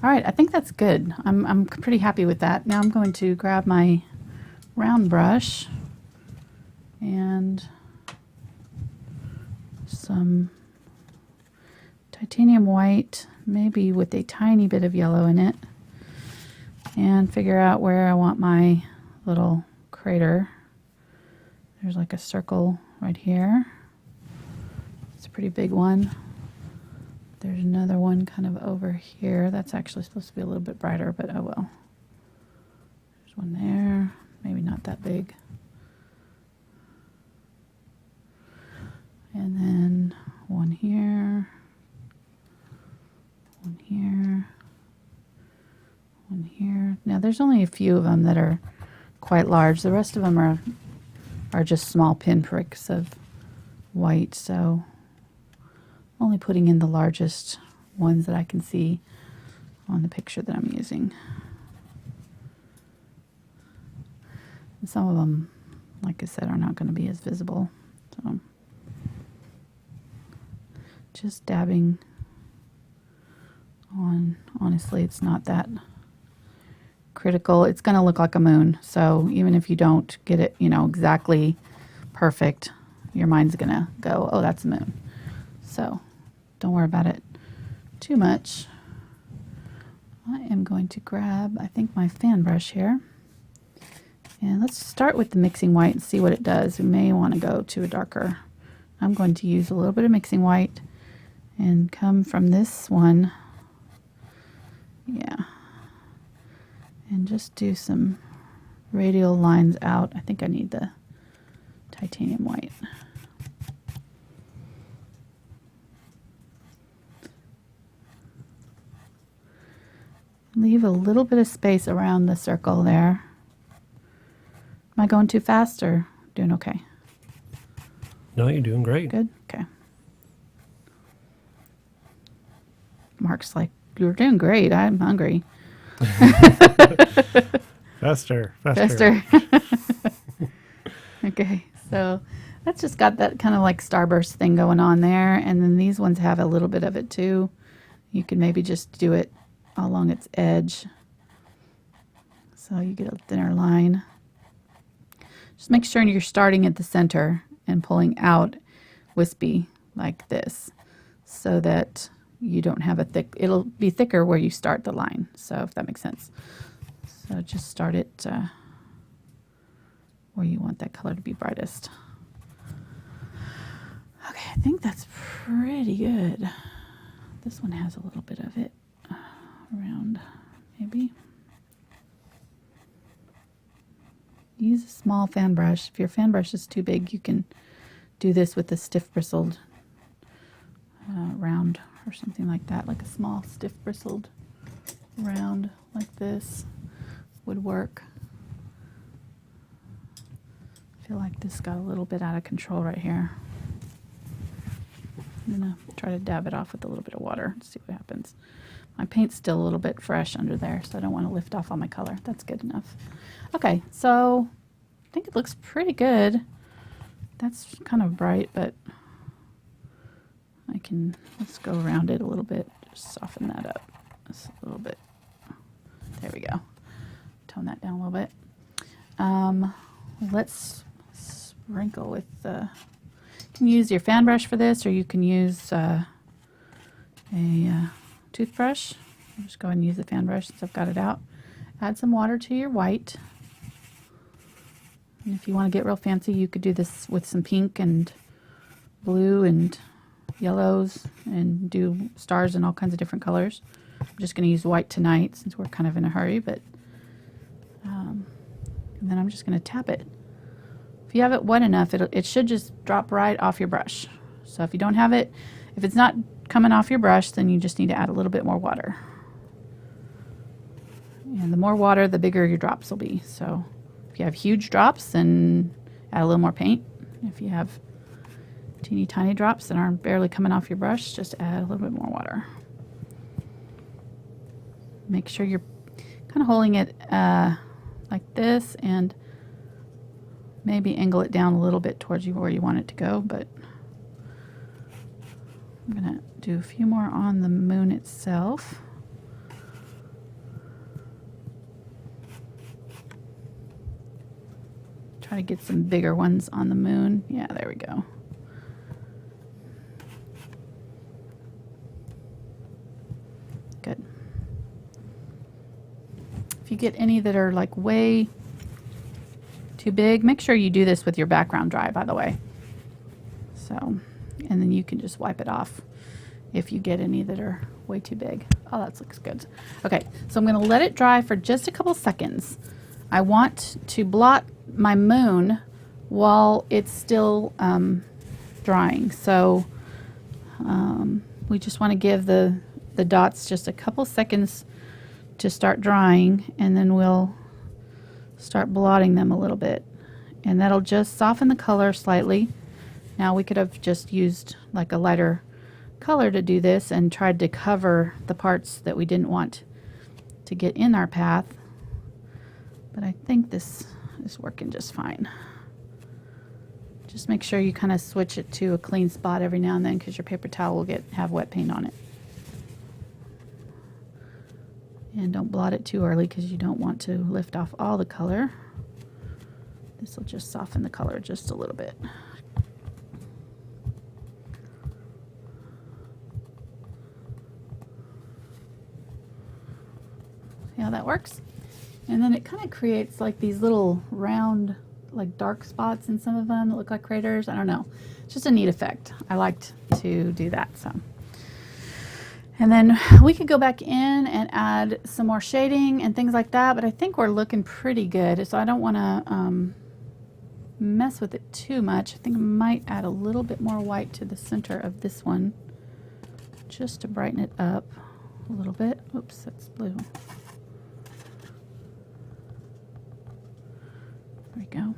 All right, I think that's good. I'm pretty happy with that. Now I'm going to grab my round brush and some titanium white, maybe with a tiny bit of yellow in it, and figure out where I want my little crater. There's like a circle right here. It's a pretty big one. There's another one kind of over here. That's actually supposed to be a little bit brighter, but oh well. There's one there, maybe not that big. And then one here, one here, one here. Now there's only a few of them that are quite large. The rest of them are just small pinpricks of white, so I'm only putting in the largest ones that I can see on the picture that I'm using. And some of them, like I said, are not going to be as visible. So just dabbing on. Honestly, it's not that critical. It's going to look like a moon, so even if you don't get it, you know, exactly perfect, your mind's going to go, oh, that's a moon. So don't worry about it too much. I am going to grab, I think, my fan brush here, and let's start with the mixing white and see what it does. We may want to go to a darker. I'm going to use a little bit of mixing white and come from this one, yeah, and just do some radial lines out. I think I need the titanium white. Leave a little bit of space around the circle there. Am I going too fast or doing okay? No, you're doing great. Good? Okay. Mark's like, you're doing great. I'm hungry. Faster. Okay, so that's just got that kind of like starburst thing going on there. And then these ones have a little bit of it too. You can maybe just do it along its edge, so you get a thinner line. Just make sure you're starting at the center and pulling out wispy like this, so that you don't have a thick, it'll be thicker where you start the line, so if that makes sense. So just start it where you want that color to be brightest. Okay, I think that's pretty good. This one has a little bit of it around, maybe. Use a small fan brush. If your fan brush is too big, you can do this with a stiff bristled round or something like that, like a small stiff bristled round like this would work. I feel like this got a little bit out of control right here. I'm gonna try to dab it off with a little bit of water and see what happens. My paint's still a little bit fresh under there, so I don't want to lift off all my color. That's good enough. Okay, so I think it looks pretty good. That's kind of bright, but let's go around it a little bit, just soften that up just a little bit. There we go. Tone that down a little bit. Let's sprinkle with you can use your fan brush for this, or you can use a toothbrush. I'll just go ahead and use the fan brush since I've got it out. Add some water to your white. And if you want to get real fancy, you could do this with some pink and blue and yellows and do stars in all kinds of different colors. I'm just going to use white tonight since we're kind of in a hurry, but and then I'm just going to tap it. If you have it wet enough, it should just drop right off your brush. So if you don't have it, if it's not coming off your brush, then you just need to add a little bit more water. And the more water, the bigger your drops will be. So if you have huge drops, then add a little more paint. If you have teeny tiny drops that aren't barely coming off your brush, just add a little bit more water. Make sure you're kind of holding it like this, and maybe angle it down a little bit towards you where you want it to go, but I'm going to do a few more on the moon itself. Try to get some bigger ones on the moon. Yeah, there we go. Good. If you get any that are like way too big, make sure you do this with your background dry, by the way. So, and then you can just wipe it off if you get any that are way too big. Oh, that looks good. Okay, so I'm going to let it dry for just a couple seconds. I want to blot my moon while it's still drying. So we just want to give the dots just a couple seconds to start drying, and then we'll start blotting them a little bit, and that'll just soften the color slightly. Now we could have just used like a lighter color to do this and tried to cover the parts that we didn't want to get in our path, but I think this is working just fine. Just make sure you kind of switch it to a clean spot every now and then, because your paper towel will have wet paint on it. And don't blot it too early, because you don't want to lift off all the color. This will just soften the color just a little bit. See how that works? And then it kind of creates like these little round, like dark spots in some of them that look like craters. I don't know. It's just a neat effect. I liked to do that. So. And then we could go back in and add some more shading and things like that, but I think we're looking pretty good, so I don't want to mess with it too much. I think I might add a little bit more white to the center of this one just to brighten it up a little bit. Oops, that's blue. There we go.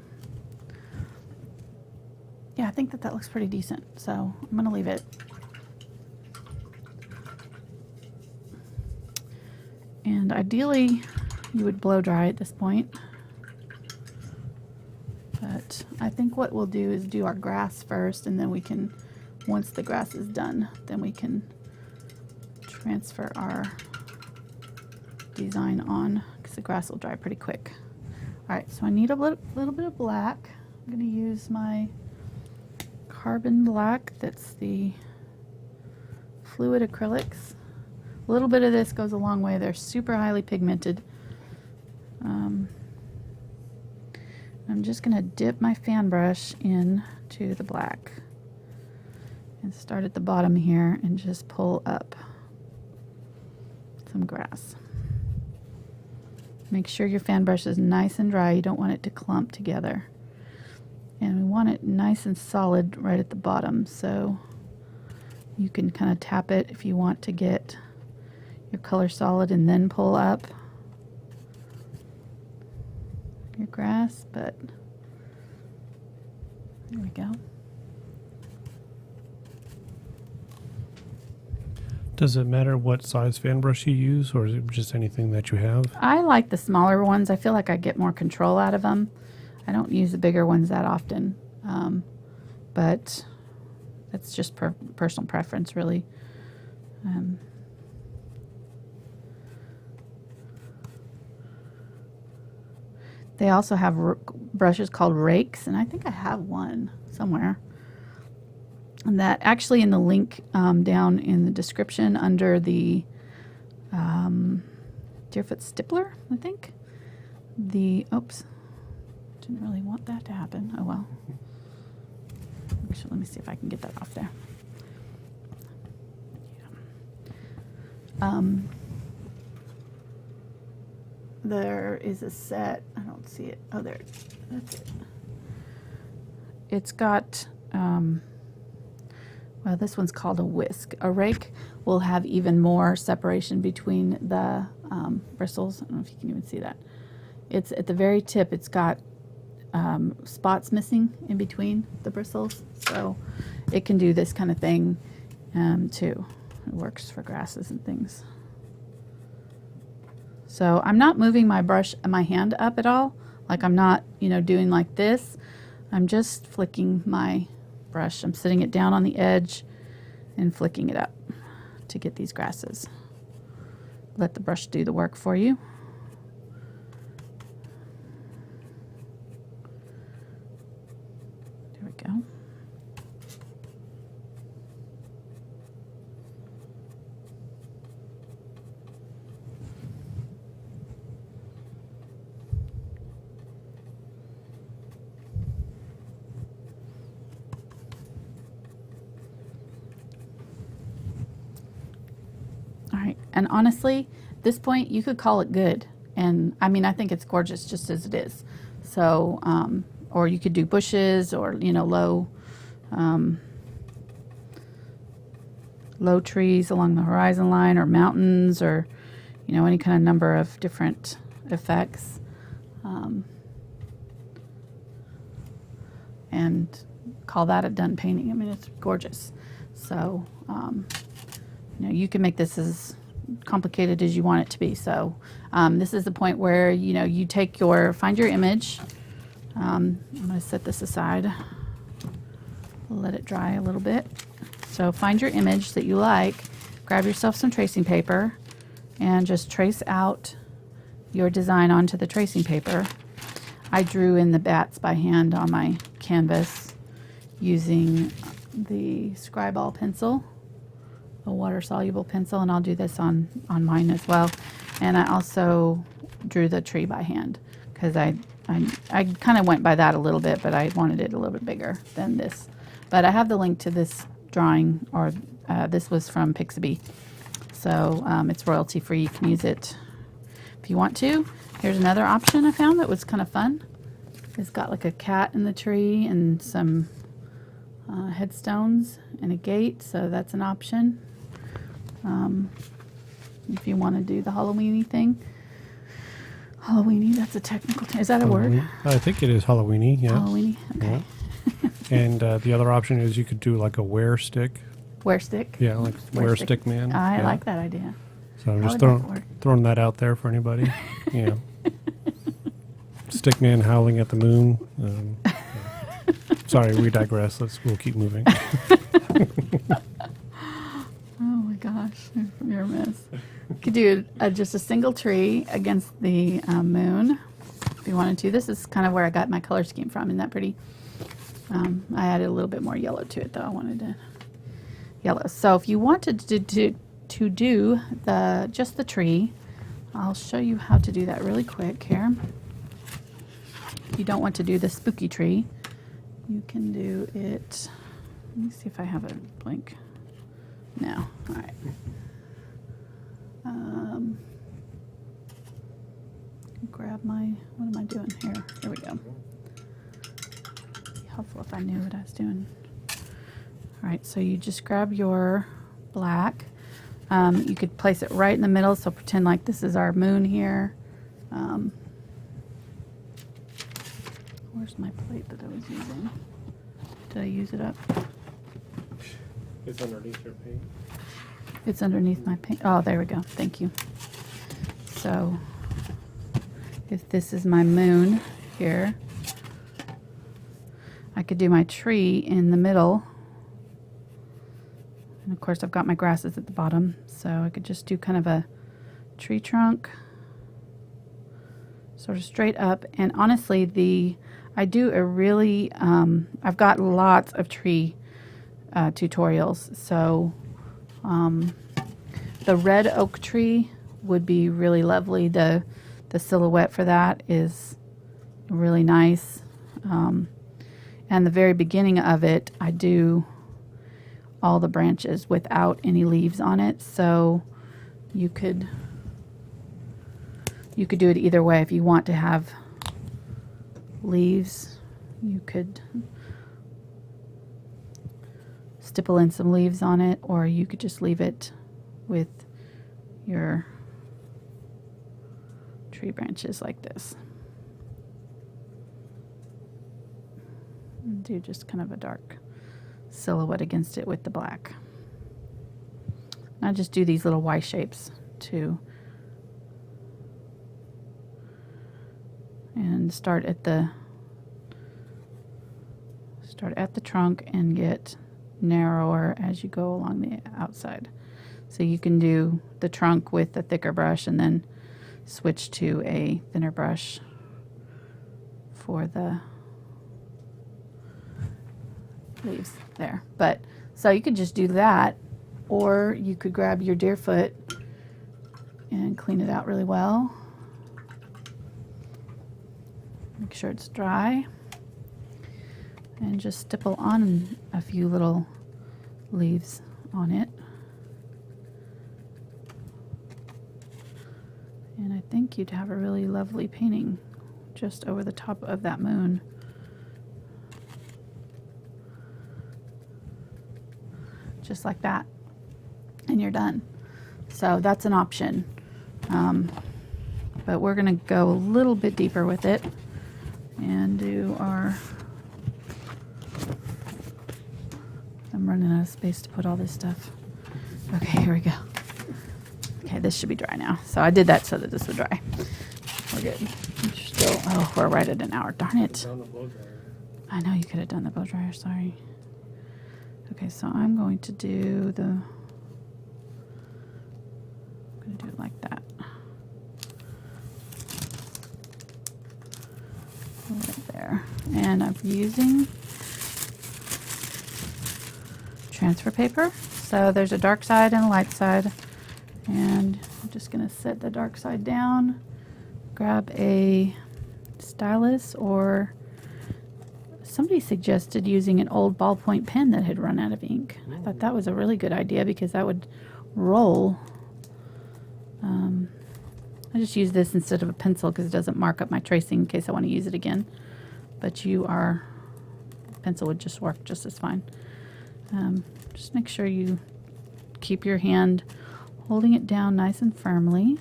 Yeah, I think that looks pretty decent, so I'm going to leave it. And ideally, you would blow dry at this point. But I think what we'll do is do our grass first, and then we can, once the grass is done, then we can transfer our design on, because the grass will dry pretty quick. All right, so I need a little bit of black. I'm going to use my carbon black. That's the fluid acrylics. A little bit of this goes a long way. They're super highly pigmented. I'm just going to dip my fan brush into the black and start at the bottom here and just pull up some grass. Make sure your fan brush is nice and dry. You don't want it to clump together. And we want it nice and solid right at the bottom, so you can kind of tap it if you want to get your color solid and then pull up your grass, but there we go. Does it matter what size fan brush you use, or is it just anything that you have? I like the smaller ones. I feel like I get more control out of them. I don't use the bigger ones that often, but that's just personal preference, really. They also have brushes called rakes, and I think I have one somewhere. And that actually in the link down in the description under the Deerfoot Stippler, I think. Oops, didn't really want that to happen. Oh well. Actually, let me see if I can get that off there. Yeah. there is a set. I don't see it. Oh, there. That's it. It's got, well, this one's called a whisk. A rake will have even more separation between the bristles. I don't know if you can even see that. It's at the very tip. It's got spots missing in between the bristles, so it can do this kind of thing too. It works for grasses and things. So I'm not moving my brush and my hand up at all. Like I'm not, you know, doing like this. I'm just flicking my brush. I'm sitting it down on the edge and flicking it up to get these grasses. Let the brush do the work for you. There we go. And honestly, at this point, you could call it good. And I mean, I think it's gorgeous just as it is. So, or you could do bushes or, you know, low trees along the horizon line, or mountains, or, you know, any kind of number of different effects. And call that a done painting. I mean, it's gorgeous. So, you know, you can make this as complicated as you want it to be. So this is the point where, you know, you take find your image. I'm going to set this aside, let it dry a little bit. So find your image that you like, grab yourself some tracing paper, and just trace out your design onto the tracing paper. I drew in the bats by hand on my canvas using the Scriball pencil, a water-soluble pencil, and I'll do this on mine as well. And I also drew the tree by hand because I kind of went by that a little bit, but I wanted it a little bit bigger than this. But I have the link to this drawing, or this was from Pixabay, so it's royalty free. You can use it if you want to. Here's another option I found that was kind of fun. It's got like a cat in the tree and some headstones and a gate, so that's an option. If you want to do the Halloweeny thing. Halloweeny, that's a technical term. Is that a word? I think it is Halloweeny, yeah. Halloweeny, okay. Yeah. And the other option is you could do like a wear stick. Wear stick? Yeah, like wear stick man. I yeah. like that idea. So I'm just throwing that out there for anybody. Yeah. Stick man howling at the moon. Yeah. Sorry, we digress. We'll keep moving. Oh my gosh, you're a mess. You could do just a single tree against the moon if you wanted to. This is kind of where I got my color scheme from. Isn't that pretty? I added a little bit more yellow to it, though. I wanted to yellow. So if you wanted to do just the tree, I'll show you how to do that really quick here. If you don't want to do the spooky tree, you can do it. Let me see if I have a blank. No. All right. Grab my, what am I doing here? Here we go. Be helpful if I knew what I was doing. All right, so you just grab your black. You could place it right in the middle, so pretend like this is our moon here. Where's my plate that I was using? Did I use it up? It's underneath your paint. It's underneath my paint. Oh, there we go. Thank you. So if this is my moon here, I could do my tree in the middle. And of course I've got my grasses at the bottom, so I could just do kind of a tree trunk, sort of straight up. And honestly, I do a really, I've got lots of tree tutorials, so the red oak tree would be really lovely. The silhouette for that is really nice. And the very beginning of it, I do all the branches without any leaves on it, so you could you could do it either way. If you want to have leaves, you could stipple in some leaves on it, or you could just leave it with your tree branches like this. And do just kind of a dark silhouette against it with the black. And I just do these little Y shapes too. And start at the trunk and get narrower as you go along the outside. So you can do the trunk with a thicker brush and then switch to a thinner brush for the leaves there. But so you could just do that, or you could grab your deer foot and clean it out really well. Make sure it's dry. And just stipple on a few little leaves on it. And I think you'd have a really lovely painting just over the top of that moon. Just like that. And you're done. So that's an option. But we're going to go a little bit deeper with it and do our... I'm running out of space to put all this stuff. Okay, here we go. Okay, this should be dry now. So I did that so that this would dry. We're good. Still, oh, we're right at an hour. Darn it. I know you could have done the blow dryer, sorry. Okay, so I'm going to do it like that. Right there. And I'm using transfer paper. So there's a dark side and a light side. And I'm just going to set the dark side down, grab a stylus, or somebody suggested using an old ballpoint pen that had run out of ink. I thought that was a really good idea because that would roll. I just use this instead of a pencil because it doesn't mark up my tracing in case I want to use it again. But pencil would just work just as fine. Just make sure you keep your hand holding it down nice and firmly.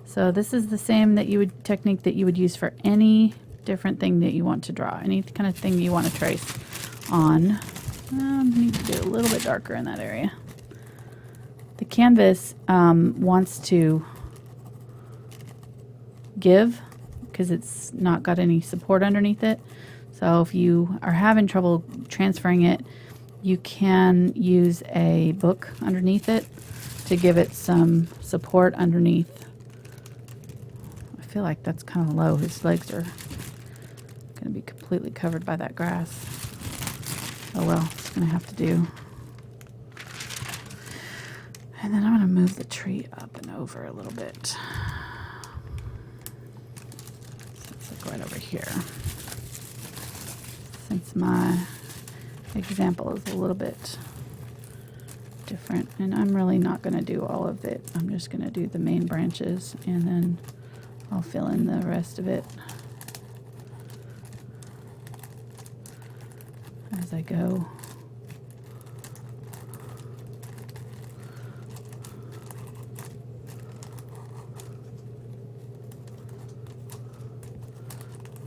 So this is the same technique that you would use for any different thing that you want to draw, any kind of thing you want to trace on. Need to do it a little bit darker in that area. The canvas wants to give because it's not got any support underneath it. So if you are having trouble transferring it, you can use a book underneath it to give it some support underneath. I feel like that's kind of low. His legs are going to be completely covered by that grass. Oh well, it's going to have to do. And then I'm going to move the tree up and over a little bit. So it's like right over here. Since my example is a little bit different, and I'm really not going to do all of it. I'm just going to do the main branches, and then I'll fill in the rest of it as I go.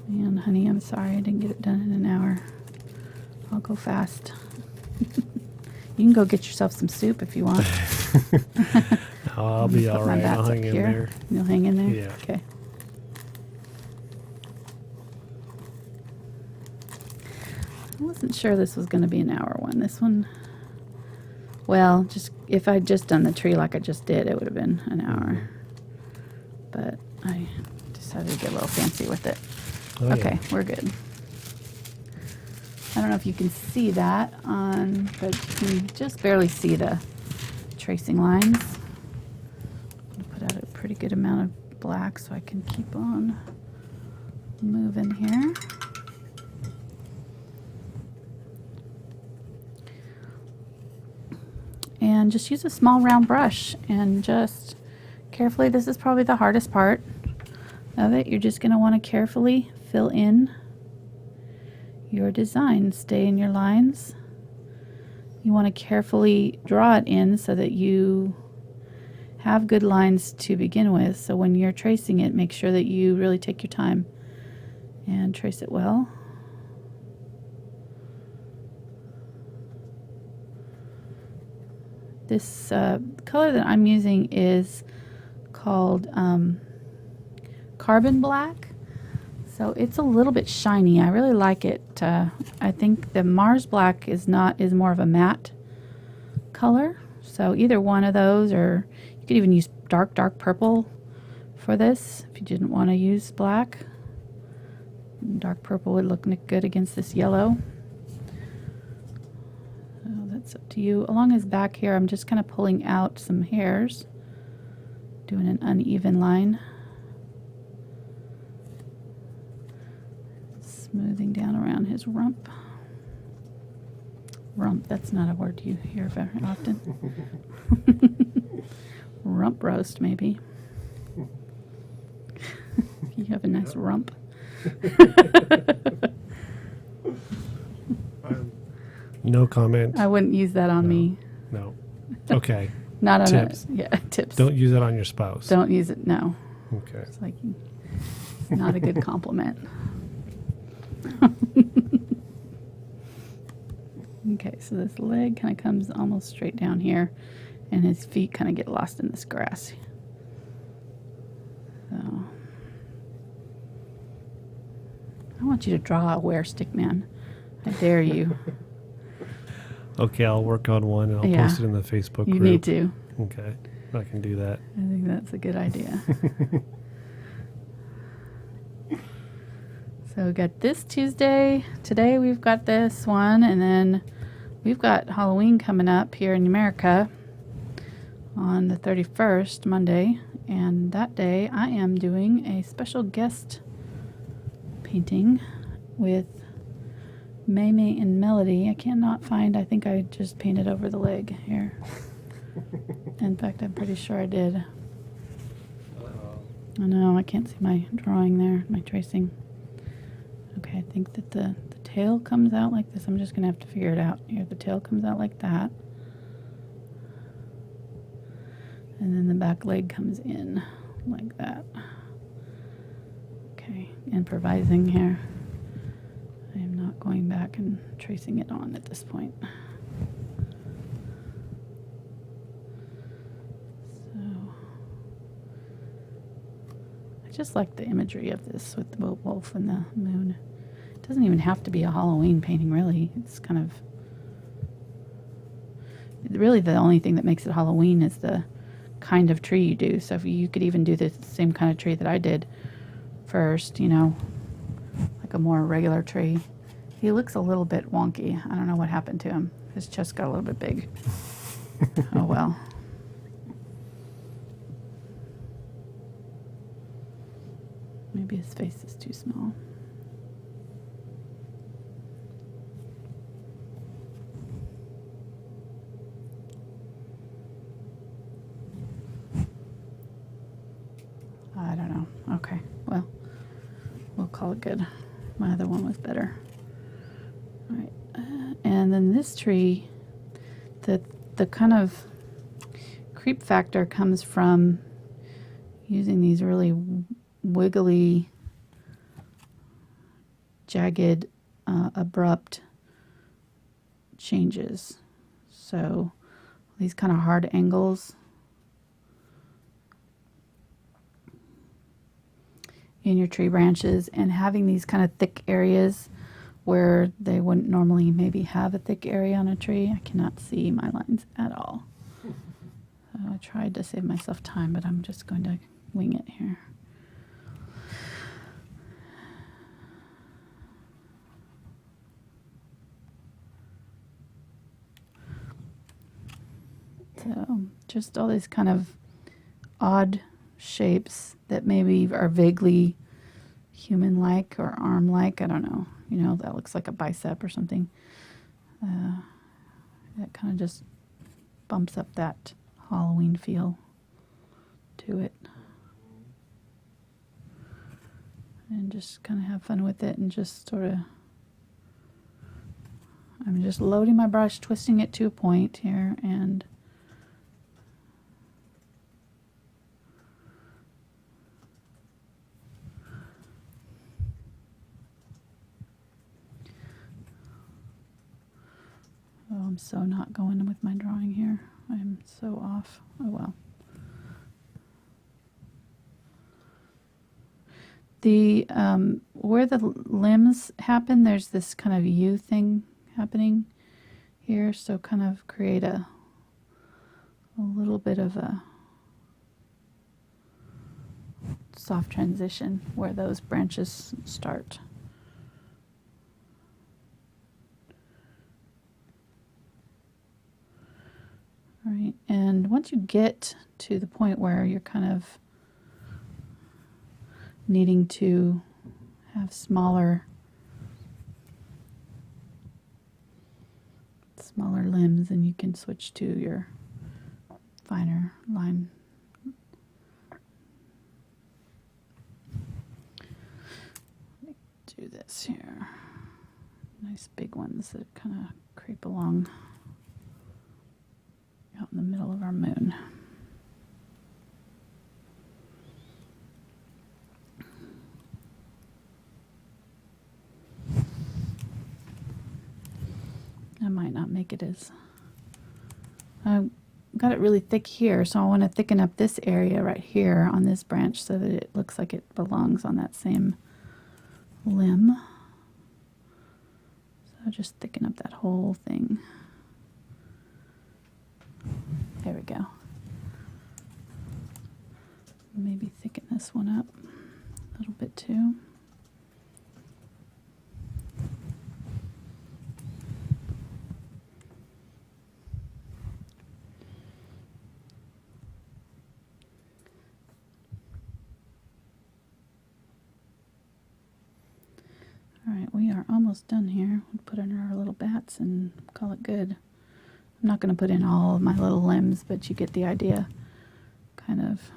And honey, I'm sorry I didn't get it done in an hour. I'll go fast. You can go get yourself some soup if you want. I'll be all right. I'll hang in there. You'll hang in there? Yeah. Okay. I wasn't sure this was going to be an hour one. This one, well, just if I'd just done the tree like I just did, it would have been an hour. But I decided to get a little fancy with it. Oh, okay, yeah. We're good. I don't know if you can see that but you can just barely see the tracing lines. I'm going to put out a pretty good amount of black so I can keep on moving here. And just use a small round brush and just Carefully, this is probably the hardest part of it. You're just going to want to carefully fill in your design. Stay in your lines. You want to carefully draw it in so that you have good lines to begin with. So when you're tracing it, make sure that you really take your time and trace it well. This color that I'm using is called Carbon Black. So it's a little bit shiny. I really like it. I think the Mars Black is more of a matte color. So either one of those, or you could even use dark purple for this if you didn't want to use black. Dark purple would look good against this yellow. So that's up to you. Along his back here, I'm just kind of pulling out some hairs, doing an uneven line. Smoothing down around his rump. Rump, that's not a word you hear very often. Rump roast, maybe. You have a nice rump. No comment. I wouldn't use that on me. No. Okay. Not on Tips. Tips. Don't use it on your spouse. Don't use it, no. Okay. It's like not a good compliment. Okay, so this leg kind of comes almost straight down here, and his feet kind of get lost in this grass. So I want you to draw a wear stick man. I dare you. Okay, I'll work on one and I'll post it in the Facebook group. You need to. Okay, I can do that. I think that's a good idea. So we got this Tuesday. Today we've got this one, and then we've got Halloween coming up here in America on the 31st, Monday. And that day I am doing a special guest painting with May and Melody. I cannot find, I think I just painted over the leg here. In fact, I'm pretty sure I did. I know, I can't see my drawing there, my tracing. Okay, I think that the tail comes out like this. I'm just going to have to figure it out. Here, the tail comes out like that. And then the back leg comes in like that. Okay, improvising here. I am not going back and tracing it on at this point. So, I just like the imagery of this with the wolf and the moon. It doesn't even have to be a Halloween painting, really. It's kind of... Really, the only thing that makes it Halloween is the kind of tree you do. So if you could even do the same kind of tree that I did first, you know, like a more regular tree. He looks a little bit wonky. I don't know what happened to him. His chest got a little bit big. Oh well. Maybe his face is too small. I don't know. Okay, well, we'll call it good. My other one was better. All right, and then this tree, the kind of creep factor comes from using these really wiggly, jagged, abrupt changes. So these kind of hard angles in your tree branches, and having these kind of thick areas where they wouldn't normally maybe have a thick area on a tree. I cannot see my lines at all. So I tried to save myself time, but I'm just going to wing it here. So just all these kind of odd shapes that maybe are vaguely human-like or arm-like. I don't know. You know, that looks like a bicep or something. That kind of just bumps up that Halloween feel to it. And just kind of have fun with it and just sort of, I'm just loading my brush, twisting it to a point here, and oh, I'm so not going with my drawing here. I'm so off. Oh well. The where the limbs happen, there's this kind of U thing happening here, so kind of create a little bit of a soft transition where those branches start. All right, and once you get to the point where you're kind of needing to have smaller limbs, and you can switch to your finer line. Do this here. Nice big ones that kind of creep along out in the middle of our moon. I might not make it as, I got it really thick here, so I want to thicken up this area right here on this branch so that it looks like it belongs on that same limb. So just thicken up that whole thing. There we go. Maybe thicken this one up a little bit too. All right, we are almost done here. We'll put in our little bats and call it good. I'm not going to put in all of my little limbs, but you get the idea. Kind of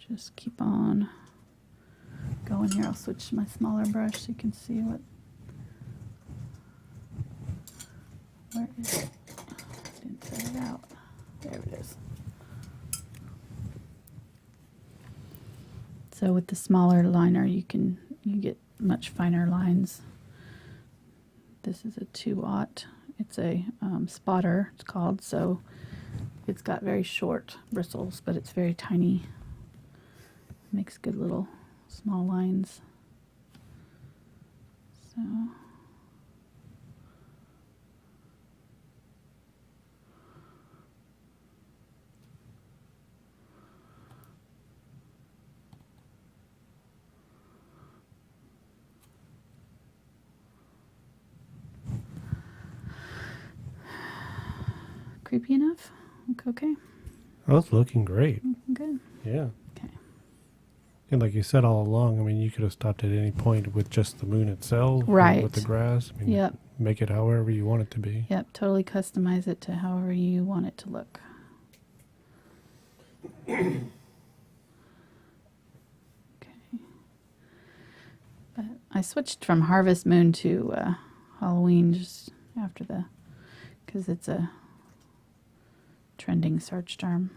just keep on going here. I'll switch to my smaller brush so you can see what, where is it? Didn't set it out. There it is. So with the smaller liner, you get much finer lines. This is a 2/0. It's a spotter, it's called. So it's got very short bristles, but it's very tiny. Makes good little small lines. So creepy enough? Okay. Oh, it's looking great. Good. Yeah. Okay. And like you said all along, I mean, you could have stopped at any point with just the moon itself. Right. Or with the grass. I mean, Yep. make it however you want it to be. Yep. Totally customize it to however you want it to look. Okay. But I switched from Harvest Moon to Halloween just after because it's a trending search term.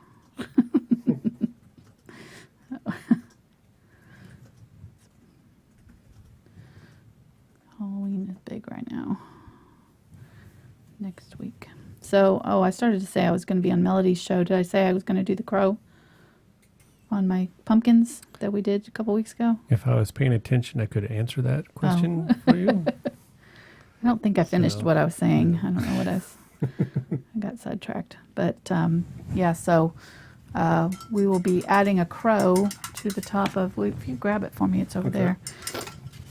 Halloween is big right now. Next week. So, I started to say I was going to be on Melody's show. Did I say I was going to do the crow on my pumpkins that we did a couple weeks ago? If I was paying attention, I could answer that question for you. I don't think I finished what I was saying. I don't know what I got sidetracked. But yeah, so we will be adding a crow to the top of, if you grab it for me, it's over there,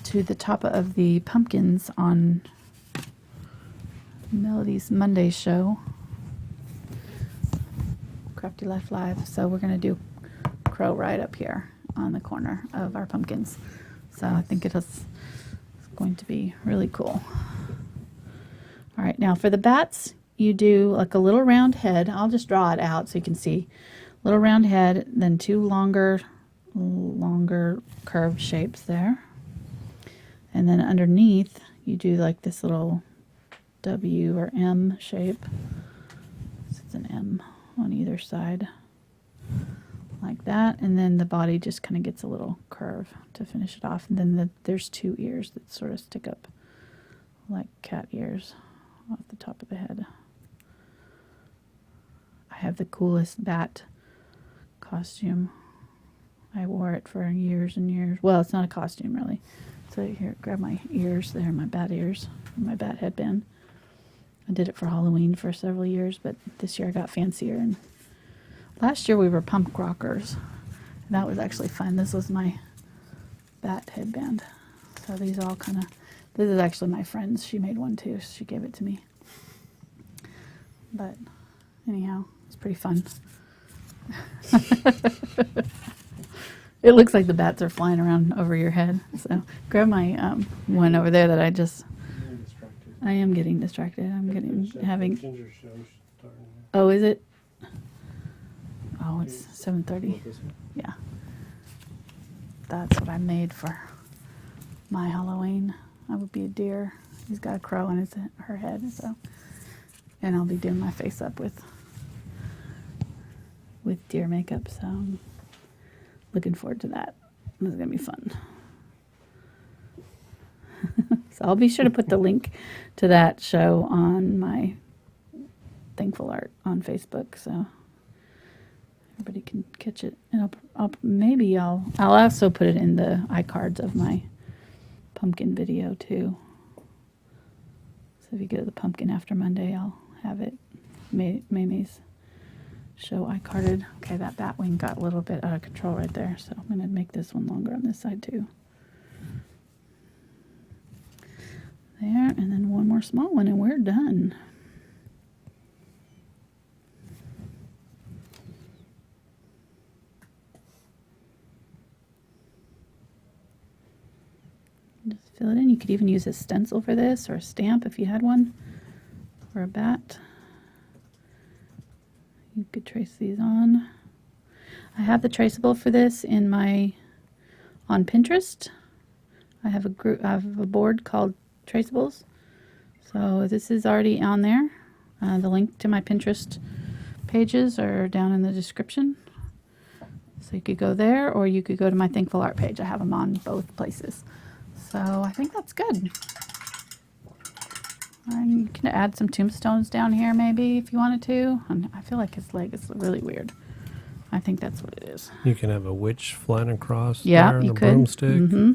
to the top of the pumpkins on Melody's Monday show, Crafty Life Live. So we're going to do crow right up here on the corner of our pumpkins. So I think it's going to be really cool. All right, now for the bats, you do like a little round head. I'll just draw it out so you can see. Little round head, then two longer curved shapes there. And then underneath, you do like this little W or M shape. So it's an M on either side. Like that. And then the body just kind of gets a little curve to finish it off. And then there's two ears that sort of stick up like cat ears off the top of the head. I have the coolest bat costume. I wore it for years and years. Well, it's not a costume really. So here, grab my ears there, my bat ears, my bat headband. I did it for Halloween for several years, but this year I got fancier. And last year we were punk rockers. And that was actually fun. This was my bat headband. So these all kind of, this is actually my friend's. She made one too. She gave it to me. But anyhow, it's pretty fun. It looks like the bats are flying around over your head. So grab my one over there that I am getting distracted. I'm having. Oh, is it? Oh, it's 7:30. Yeah. That's what I made for my Halloween. I would be a deer. He's got a crow on her head, so. And I'll be doing my face up with deer makeup, so I'm looking forward to that. This is gonna be fun. So I'll be sure to put the link to that show on my Thankful Art on Facebook, so everybody can catch it. And I'll also put it in the iCards of my pumpkin video too. So if you go to the pumpkin after Monday, I'll have it. Mamie's show iCarded. Okay, that bat wing got a little bit out of control right there, so I'm going to make this one longer on this side too. There, and then one more small one, and we're done. Just fill it in. You could even use a stencil for this, or a stamp if you had one, or a bat. You could trace these on. I have the traceable for this on Pinterest. I have a board called Traceables. So this is already on there. The link to my Pinterest pages are down in the description. So you could go there, or you could go to my Thankful Art page. I have them on both places. So I think that's good. And you can add some tombstones down here maybe if you wanted to. And I feel like his leg is really weird. I think that's what it is. You can have a witch flying across yeah, there you and a could. broomstick. Mm-hmm.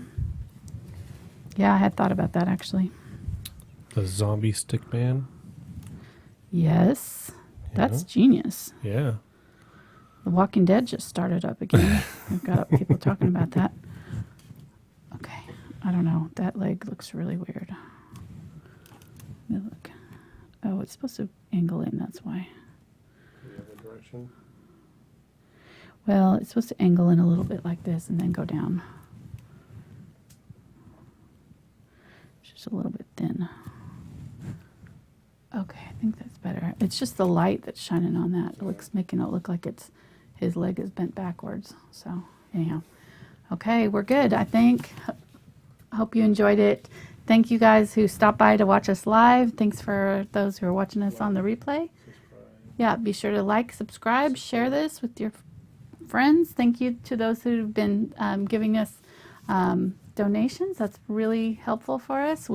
Yeah, I had thought about that actually. A zombie stick man. Yes. That's genius. Yeah. The Walking Dead just started up again. I've got people talking about that. Okay. I don't know. That leg looks really weird. Let me look. Oh, it's supposed to angle in. That's why. The other direction. Well, it's supposed to angle in a little bit like this and then go down. It's just a little bit thin. Okay, I think that's better. It's just the light that's shining on that. Making it look like his leg is bent backwards. So anyhow, okay, we're good. I think. Hope you enjoyed it. Thank you guys who stopped by to watch us live. Thanks for those who are watching us on the replay. Yeah, be sure to like, subscribe, share this with your friends. Thank you to those who've been giving us donations. That's really helpful for us.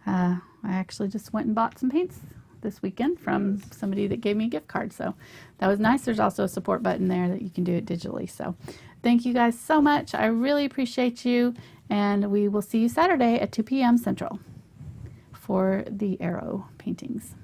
I actually just went and bought some paints this weekend from somebody that gave me a gift card. So that was nice. There's also a support button there that you can do it digitally. So thank you guys so much. I really appreciate you. And we will see you Saturday at 2 p.m. Central for the arrow paintings.